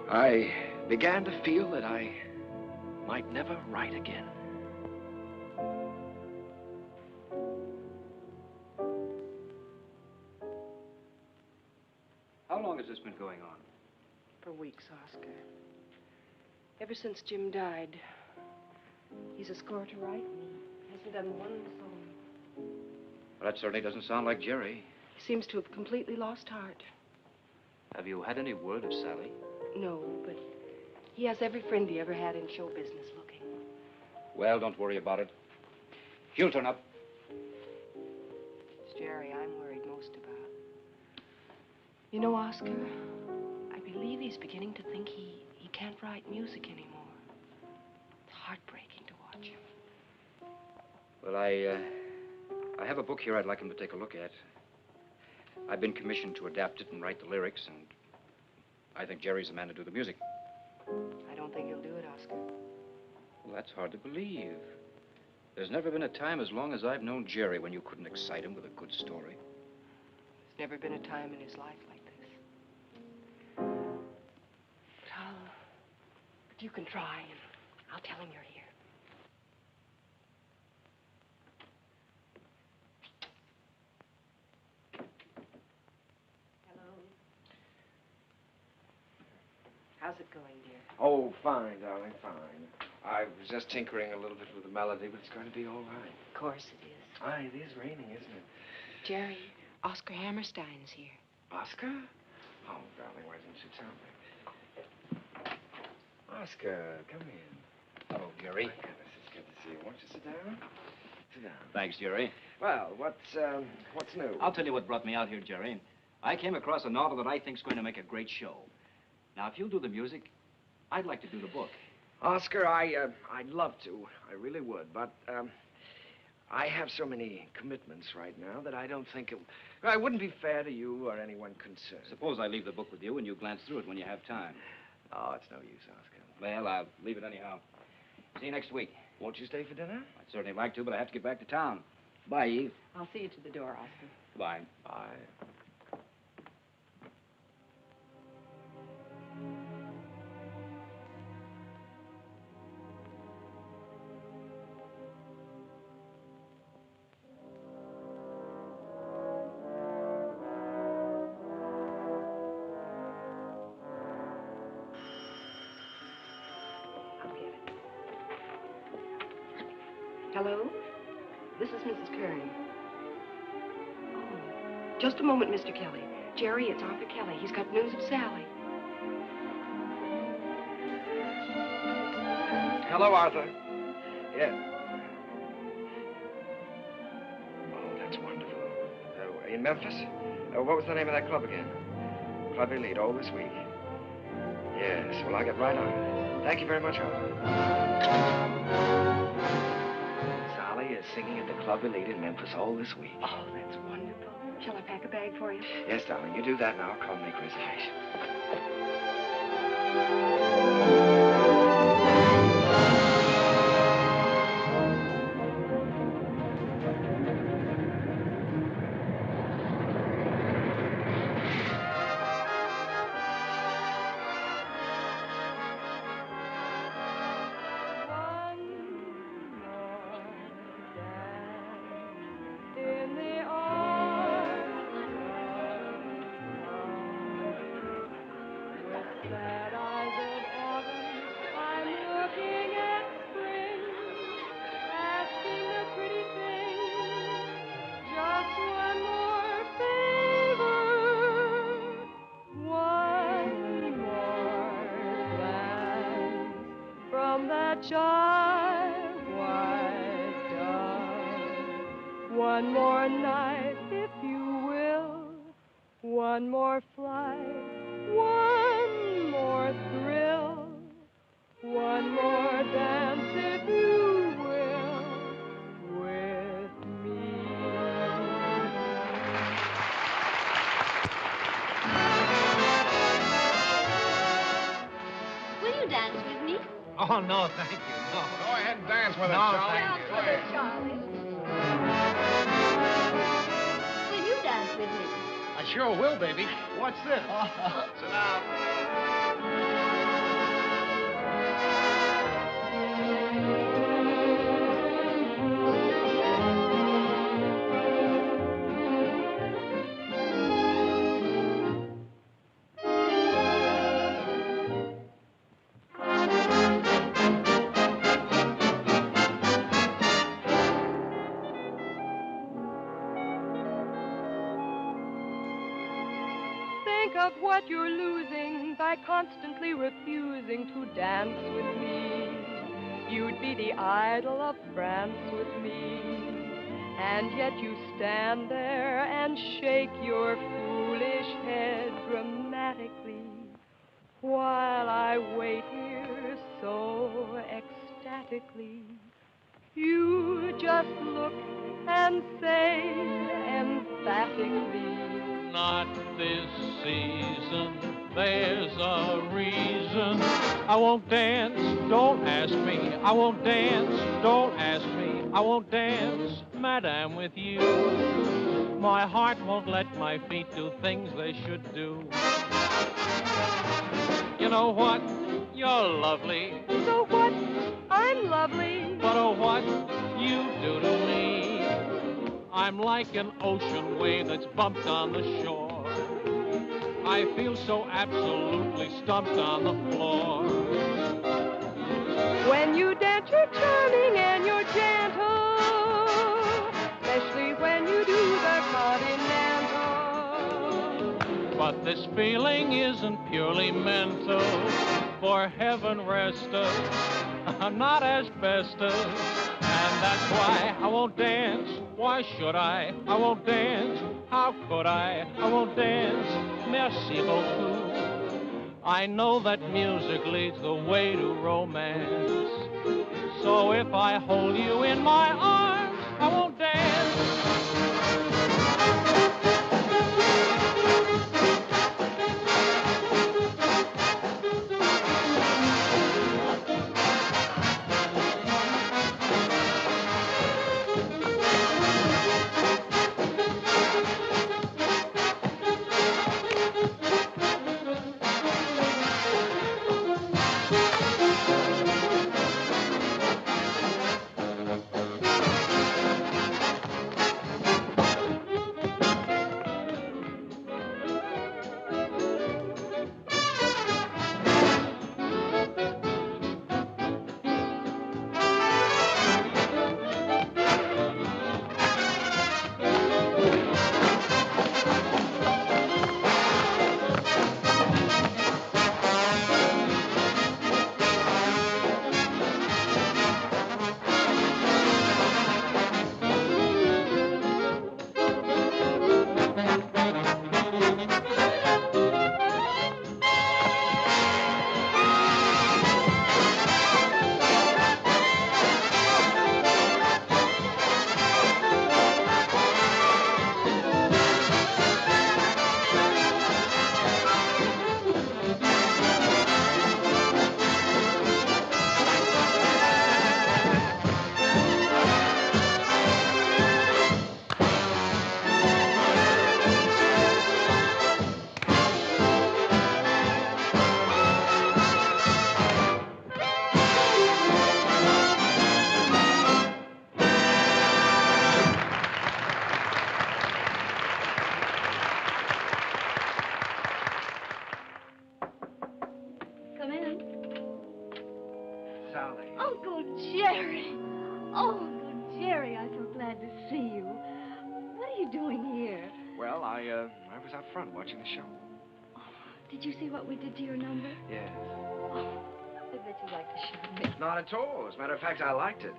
Speaker 10: I began to feel that I might never write again.
Speaker 19: How long has this been going on?
Speaker 20: For weeks, Oscar. Ever since Jim died. He's a score to write, and he hasn't done one song.
Speaker 19: Well, that certainly doesn't sound like Jerry.
Speaker 20: He seems to have completely lost heart.
Speaker 19: Have you had any word of Sally?
Speaker 20: No, but he has every friend he ever had in show business looking.
Speaker 19: Well, don't worry about it. He'll turn up.
Speaker 20: It's Jerry I'm worried most about. You know, Oscar, I believe he's beginning to think he can't write music anymore. It's heartbreaking to watch him.
Speaker 19: Well, I have a book here I'd like him to take a look at. I've been commissioned to adapt it and write the lyrics, and I think Jerry's the man to do the music.
Speaker 20: I don't think he'll do it, Oscar.
Speaker 19: Well, that's hard to believe.
Speaker 16: There's never been a time as long as I've known Jerry when you couldn't excite him with a good story.
Speaker 20: There's never been a time in his life like this. But you can try, and I'll tell him you're here. How's it going, dear?
Speaker 10: Oh, fine, darling, fine. I was just tinkering a little bit with the melody, but it's going to be all right.
Speaker 20: Of course it is.
Speaker 10: Aye, it is raining, isn't it?
Speaker 20: Jerry, Oscar Hammerstein's here.
Speaker 10: Oscar? Oh, darling, why didn't you tell me? Oscar, come in.
Speaker 16: Hello, Jerry.
Speaker 10: My goodness, it's good to see you. Won't you sit down? Sit down.
Speaker 16: Thanks, Jerry.
Speaker 10: Well, what's new?
Speaker 16: I'll tell you what brought me out here, Jerry. I came across a novel that I think's going to make a great show. Now, if you'll do the music, I'd like to do the book.
Speaker 10: Oscar, I'd love to. I really would, but, I have so many commitments right now that I don't think it wouldn't be fair to you or anyone concerned.
Speaker 16: Suppose I leave the book with you and you glance through it when you have time.
Speaker 10: Oh, it's no use, Oscar.
Speaker 16: Well, I'll leave it anyhow. See you next week.
Speaker 10: Won't you stay for dinner?
Speaker 16: I'd certainly like to, but I have to get back to town. Bye, Eve.
Speaker 20: I'll see you to the door, Oscar.
Speaker 16: Bye.
Speaker 10: Bye.
Speaker 20: Hello? This is Mrs. Kern. Oh, just a moment, Mr. Kelly. Jerry, it's Arthur Kelly. He's got news of Sally.
Speaker 10: Hello, Arthur. Yes. Oh, that's wonderful. In Memphis? What was the name of that club again? Club Elite, all this week. Yes, well, I'll get right on it. Thank you very much, Arthur. Sally is singing at the Club Elite in Memphis all this week.
Speaker 20: Oh, that's wonderful. Shall I pack a bag for you?
Speaker 10: Yes, darling, you do that and I'll call and make reservations.
Speaker 18: One more night, if you will. One more flight. One more thrill. One more dance, if you will, with me.
Speaker 3: Will you dance with me?
Speaker 22: Oh, no, thank you, no.
Speaker 1: Go ahead and dance with us,
Speaker 22: No,
Speaker 1: Charlie.
Speaker 22: thank you.
Speaker 1: Go ahead.
Speaker 3: Charlie. Will you dance with me?
Speaker 22: I sure will, baby. What's this?
Speaker 1: Sit down.
Speaker 18: Think of what you're losing by constantly refusing to dance with me. You'd be the idol of France with me. And yet you stand there and shake your foolish head dramatically while I wait here so ecstatically. You just look and say emphatically,
Speaker 6: Not this season, there's a reason. I won't dance, don't ask me. I won't dance, don't ask me.
Speaker 14: I won't dance, madame, with you. My heart won't let my feet do things they should do. You know what? You're lovely.
Speaker 18: So what? I'm lovely.
Speaker 14: But oh, what you do to me. I'm like an ocean wave that's bumped on the shore. I feel so absolutely stumped on the floor.
Speaker 18: When you dance, you're charming and you're gentle, especially when you do the continental.
Speaker 14: But this feeling isn't purely mental. For heaven rest us, not asbestos. And that's why I won't dance. Why should I? I won't dance. How could I? I won't dance. Merci beaucoup. I know that music leads the way to romance. So if I hold you in my arms, I won't dance.
Speaker 5: Come in.
Speaker 17: Sally.
Speaker 5: Uncle Jerry. Oh, Uncle Jerry, I'm so glad to see you. What are you doing here?
Speaker 17: Well, I was out front watching the show.
Speaker 5: Did you see what we did to your number?
Speaker 17: Yes.
Speaker 5: I bet you like the show.
Speaker 17: Not at all. As a matter of fact, I liked it.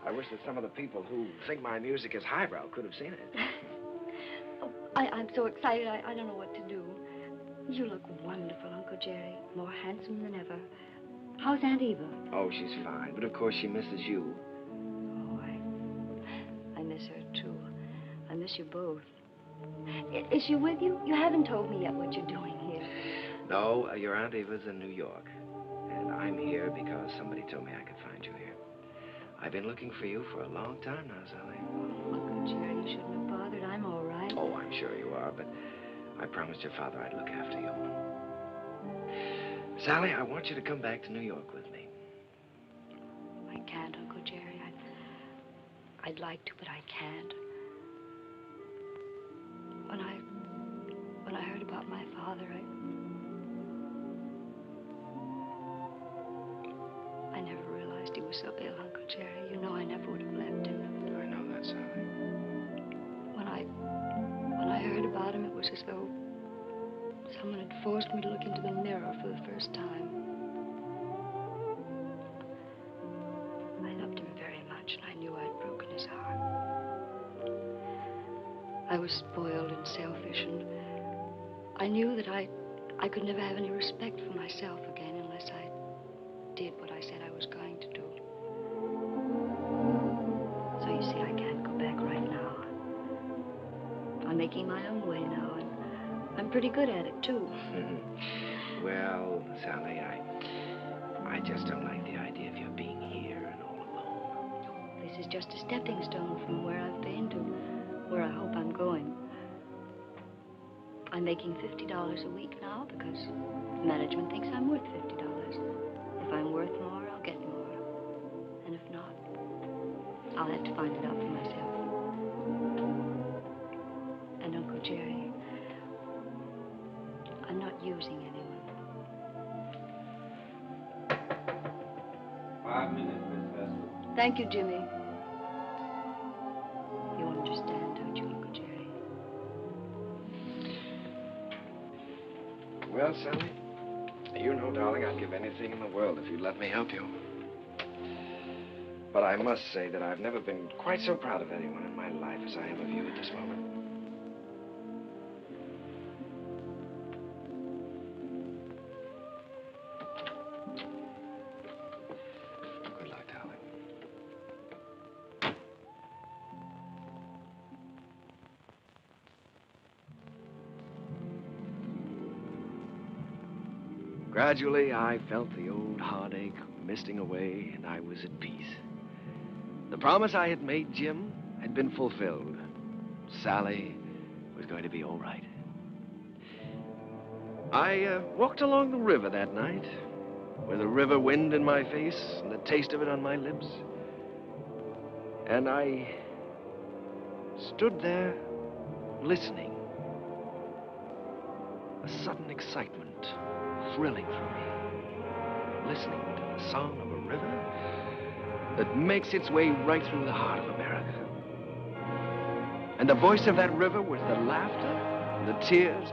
Speaker 17: I wish that some of the people who think my music is highbrow could have seen it.
Speaker 5: I'm so excited, I don't know what to do. You look wonderful, Uncle Jerry. More handsome than ever. How's Aunt Eva?
Speaker 17: Oh, she's fine. But of course, she misses you.
Speaker 5: Oh, I miss her, too. I miss you both. Is she with you? You haven't told me yet what you're doing here.
Speaker 17: No, your Aunt Eva's in New York. And I'm here because somebody told me I could find you here. I've been looking for you for a long time now, Sally.
Speaker 5: Oh, Uncle Jerry, you shouldn't have bothered. I'm all right.
Speaker 17: Oh, I'm sure you are, but I promised your father I'd look after you. Sally, I want you to come back to New York with me.
Speaker 5: I can't, Uncle Jerry. I'd like to, but I can't. When I heard about my father, I never realized he was so ill, Uncle Jerry. You know I never would have left him.
Speaker 17: I know that, Sally.
Speaker 5: When I heard about him, it was as though someone had forced me to look into the mirror for the first time. I loved him very much, and I knew I'd broken his heart. I was spoiled and selfish, and I knew that I could never have any respect for myself again unless I did what I said I was going to do. So you see, I can't go back right now. I'm making my own way now, and I'm pretty good at it, too.
Speaker 17: Well, Sally, I just don't like the idea of you being here and all alone.
Speaker 5: This is just a stepping stone from where I've been to where I hope I'm going. I'm making $50 a week now because management thinks I'm worth $50. If I'm worth more, I'll get more. And if not, I'll have to find it out for myself. And Uncle Jerry, I'm not using anyone.
Speaker 7: 5 minutes, Miss Hester.
Speaker 5: Thank you, Jimmy. You understand, don't you, Uncle Jerry?
Speaker 17: Well, Sally, you know, darling, I'd give anything in the world if you'd let me help you. But I must say that I've never been quite so proud of anyone in my life as I am of you at this moment. Good luck, darling. Gradually, I felt the old heartache misting away, and I was at peace. The promise I had made Jim had been fulfilled. Sally was going to be all right. I walked along the river that night, with the river wind in my face and the taste of it on my lips. And I stood there listening. A sudden excitement thrilling through me, listening to the song of a river that makes its way right through the heart of America. And the voice of that river was the laughter, the tears,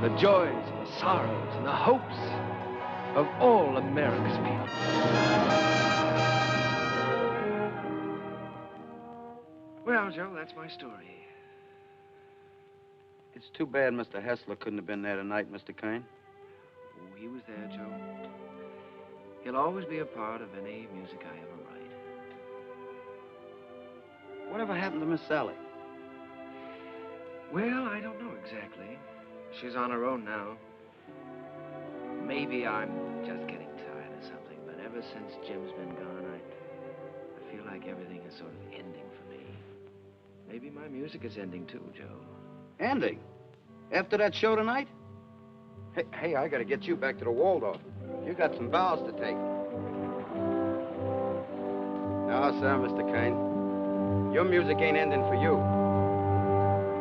Speaker 17: the joys, and the sorrows, and the hopes of all America's people. Well, Joe, that's my story.
Speaker 7: It's too bad Mr. Hessler couldn't have been there tonight, Mr. Kern.
Speaker 17: Oh, he was there, Joe. He'll always be a part of any music I ever write.
Speaker 7: Whatever happened to Miss Sally?
Speaker 17: Well, I don't know exactly. She's on her own now. Maybe I'm just getting tired or something, but ever since Jim's been gone, I feel like everything is sort of ending for me. Maybe my music is ending too, Joe.
Speaker 7: Ending? After that show tonight? Hey, I gotta get you back to the Waldorf. You got some vows to take. No, sir, Mr. Kern. Your music ain't ending for you.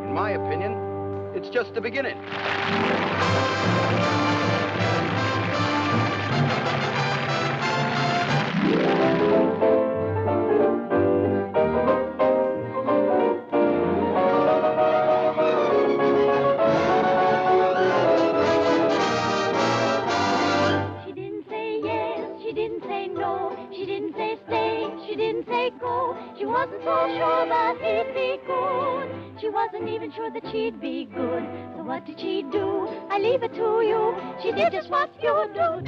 Speaker 7: In my opinion, it's just the beginning.
Speaker 2: She wasn't so sure that he'd be good. She wasn't even sure that she'd be good. So what did she do? I leave it to you. She did just what you do.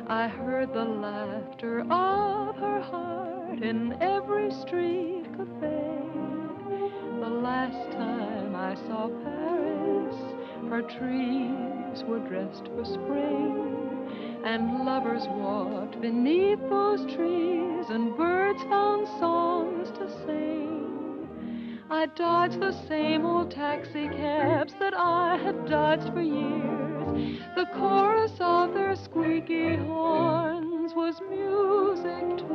Speaker 18: I heard the laughter of her heart heart in every street cafe. The last time I saw Paris, her trees were dressed for spring, and lovers walked beneath those trees, and birds found songs to sing. I dodged the same old taxi cabs that I had dodged for years. The chorus of their squeaky horns was music to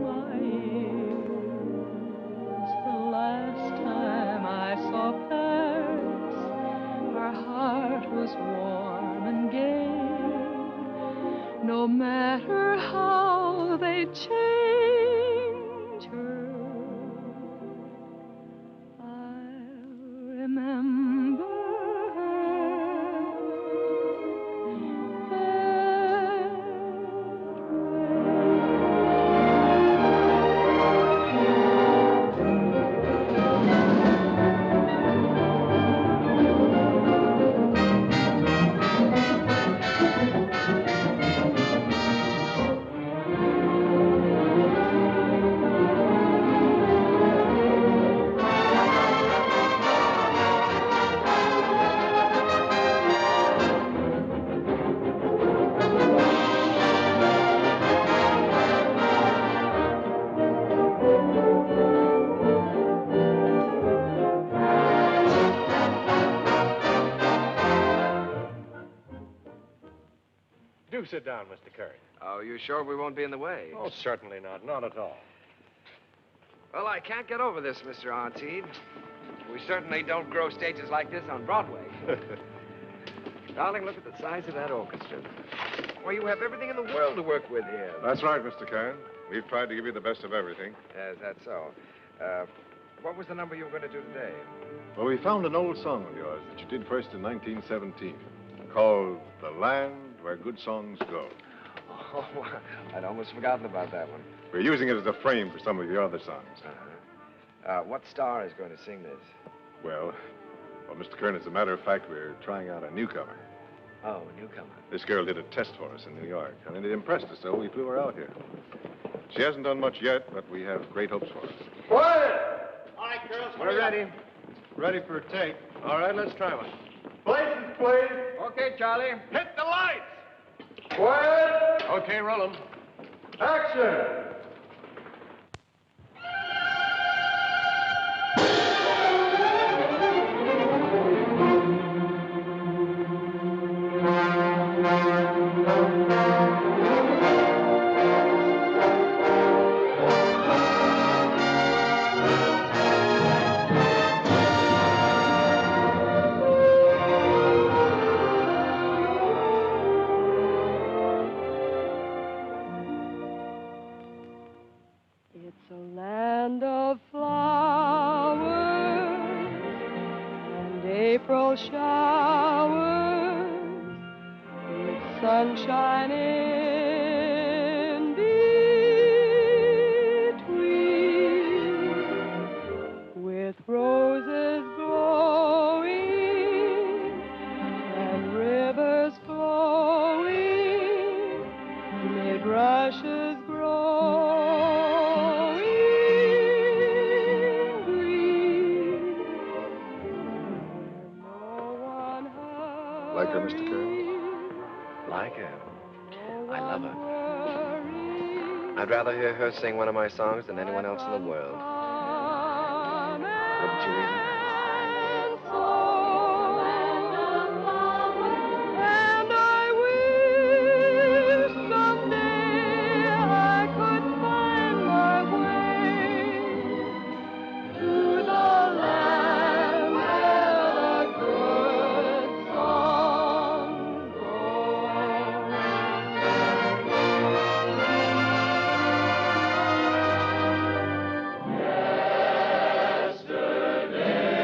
Speaker 18: my ears. The last time I saw Paris, her heart was warm and gay. No matter how they change her, I'll remember
Speaker 4: Do sit down, Mr. Kern.
Speaker 10: Oh, you sure we won't be in the way?
Speaker 4: Oh, certainly not. Not at all.
Speaker 10: Well, I can't get over this, Mr. Artide. We certainly don't grow stages like this on Broadway. Darling, look at the size of that orchestra. Why, you have everything in the world to work with here.
Speaker 9: That's right, Mr. Kern. We've tried to give you the best of everything.
Speaker 10: Yes, that's so. What was the number you were going to do today?
Speaker 9: Well, we found an old song of yours that you did first in 1917, called The Land Where Good Songs Go.
Speaker 10: Oh, I'd almost forgotten about that one.
Speaker 9: We're using it as a frame for some of your other songs.
Speaker 10: What star is going to sing this?
Speaker 9: Well, Mr. Kern, as a matter of fact, we're trying out a newcomer.
Speaker 10: Oh, a newcomer.
Speaker 9: This girl did a test for us in New York, and it impressed us, so we flew her out here. She hasn't done much yet, but we have great hopes for her.
Speaker 22: Quiet! All right, girls,
Speaker 4: We're ready.
Speaker 22: Ready for a take.
Speaker 4: All right, let's try one.
Speaker 22: Places, please.
Speaker 4: Okay, Charlie.
Speaker 22: Hit the lights. Quiet.
Speaker 4: Okay, roll 'em.
Speaker 22: Action.
Speaker 18: It's a land of flowers and April showers with sunshine in between, with roses glowing and rivers flowing, mid rushes growing green.
Speaker 9: Like her, Mr. Kern?
Speaker 10: Like her? I love her. I'd rather hear her sing one of my songs than anyone else in the world. Wouldn't you either?
Speaker 18: And I wish someday I could find my way to the land where the good songs go. Yesterday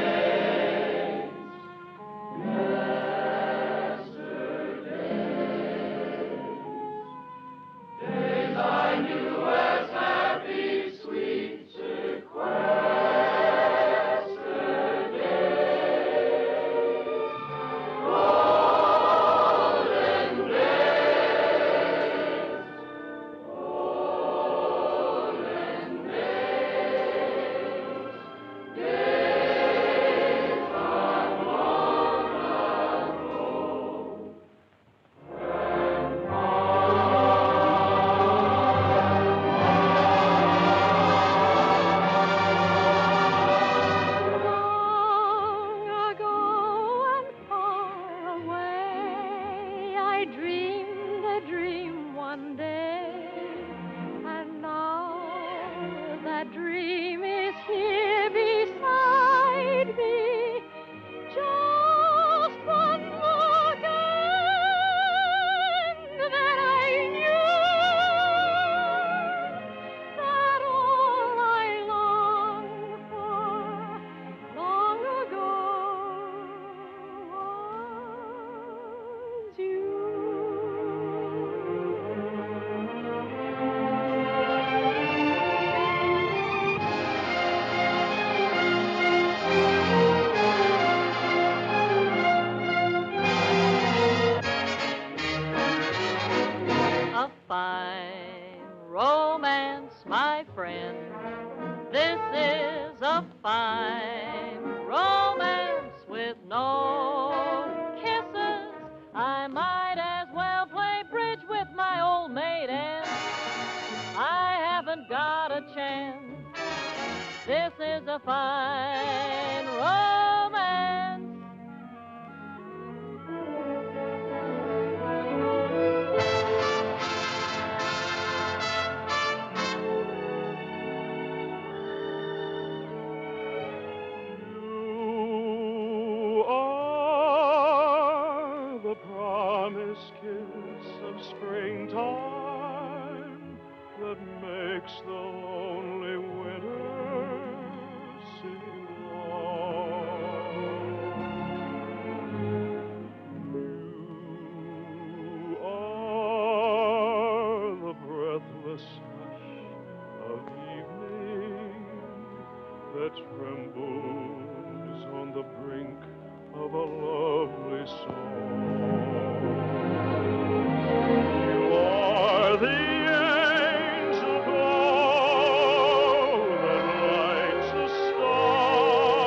Speaker 8: fine romance, my friend. This is a fine romance with no kisses. I might as well play bridge with my old maid Ann. I haven't got a chance. This is a fine romance.
Speaker 14: You are the promised kiss of springtime that makes the lonely winter seem long. You are the breathless hush of evening that trembles on the brink of a lovely song. You are the angel glow that lights a star,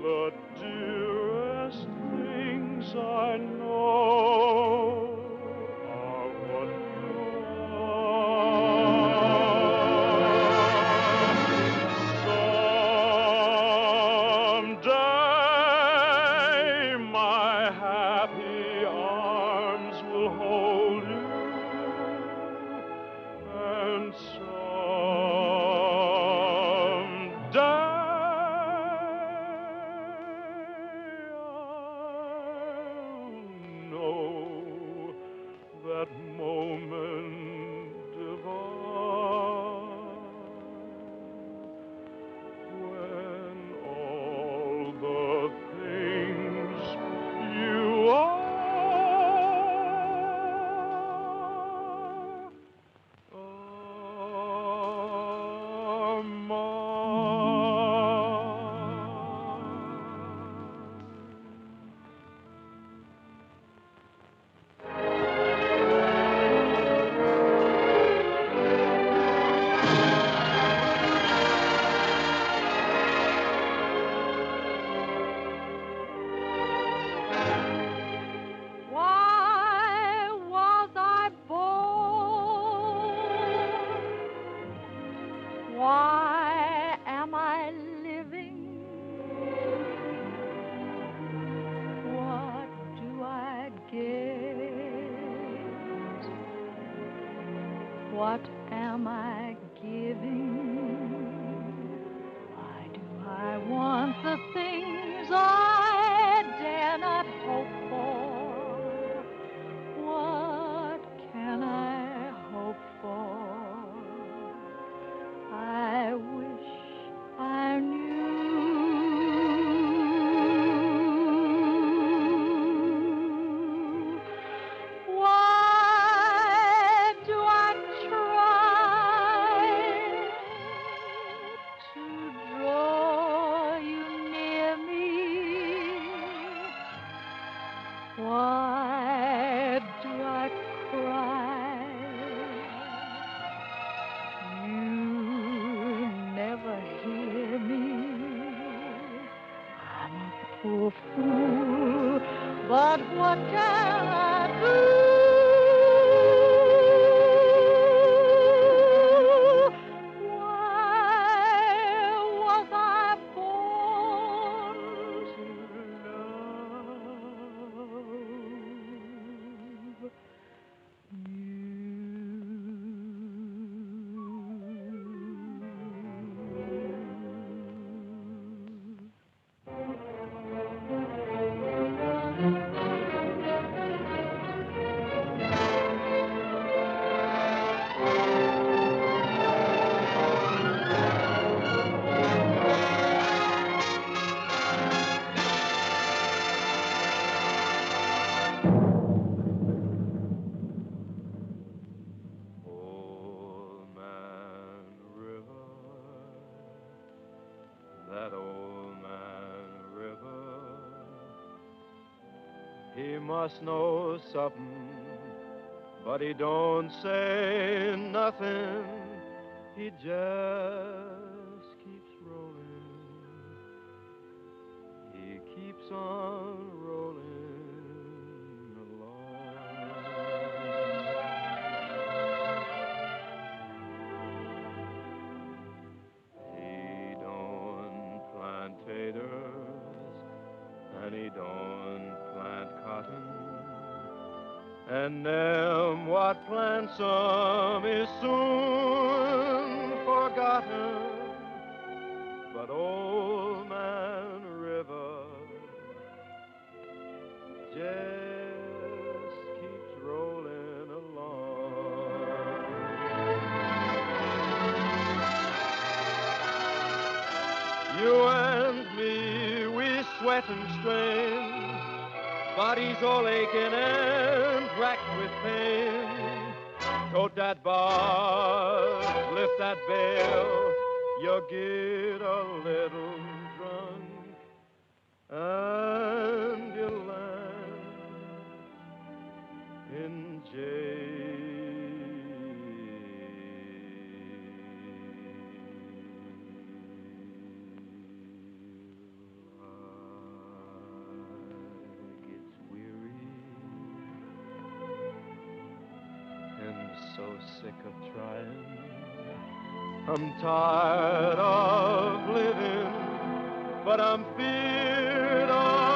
Speaker 14: the dearest things I know are what you Someday my happy arms will hold you, and someday I'll know that moment divine when all the things you are
Speaker 8: Why was I born? Why am I living? What do I get? What am I giving? Why do I want the things I dare not hope for? What can I hope for? I wish I knew. Why do I try to draw you near me? Why do I cry? You never hear me. I'm a poor fool, but what can I do? Why was I born to love?
Speaker 14: That old man River, he must know something
Speaker 15: but he don't say nothing. He just keeps rolling. He keeps on rolling along. He don't plant taters, and he don't plant cotton. And them what plants 'em is soon forgotten. But old man River just keeps rolling along. You and me, we sweat and strain, bodies all aching and racked with pain. Tote that bar, lift that bell, you get a little drunk, and you land in jail. Gets weary and so sick of trying. I'm tired of living, but I'm feared of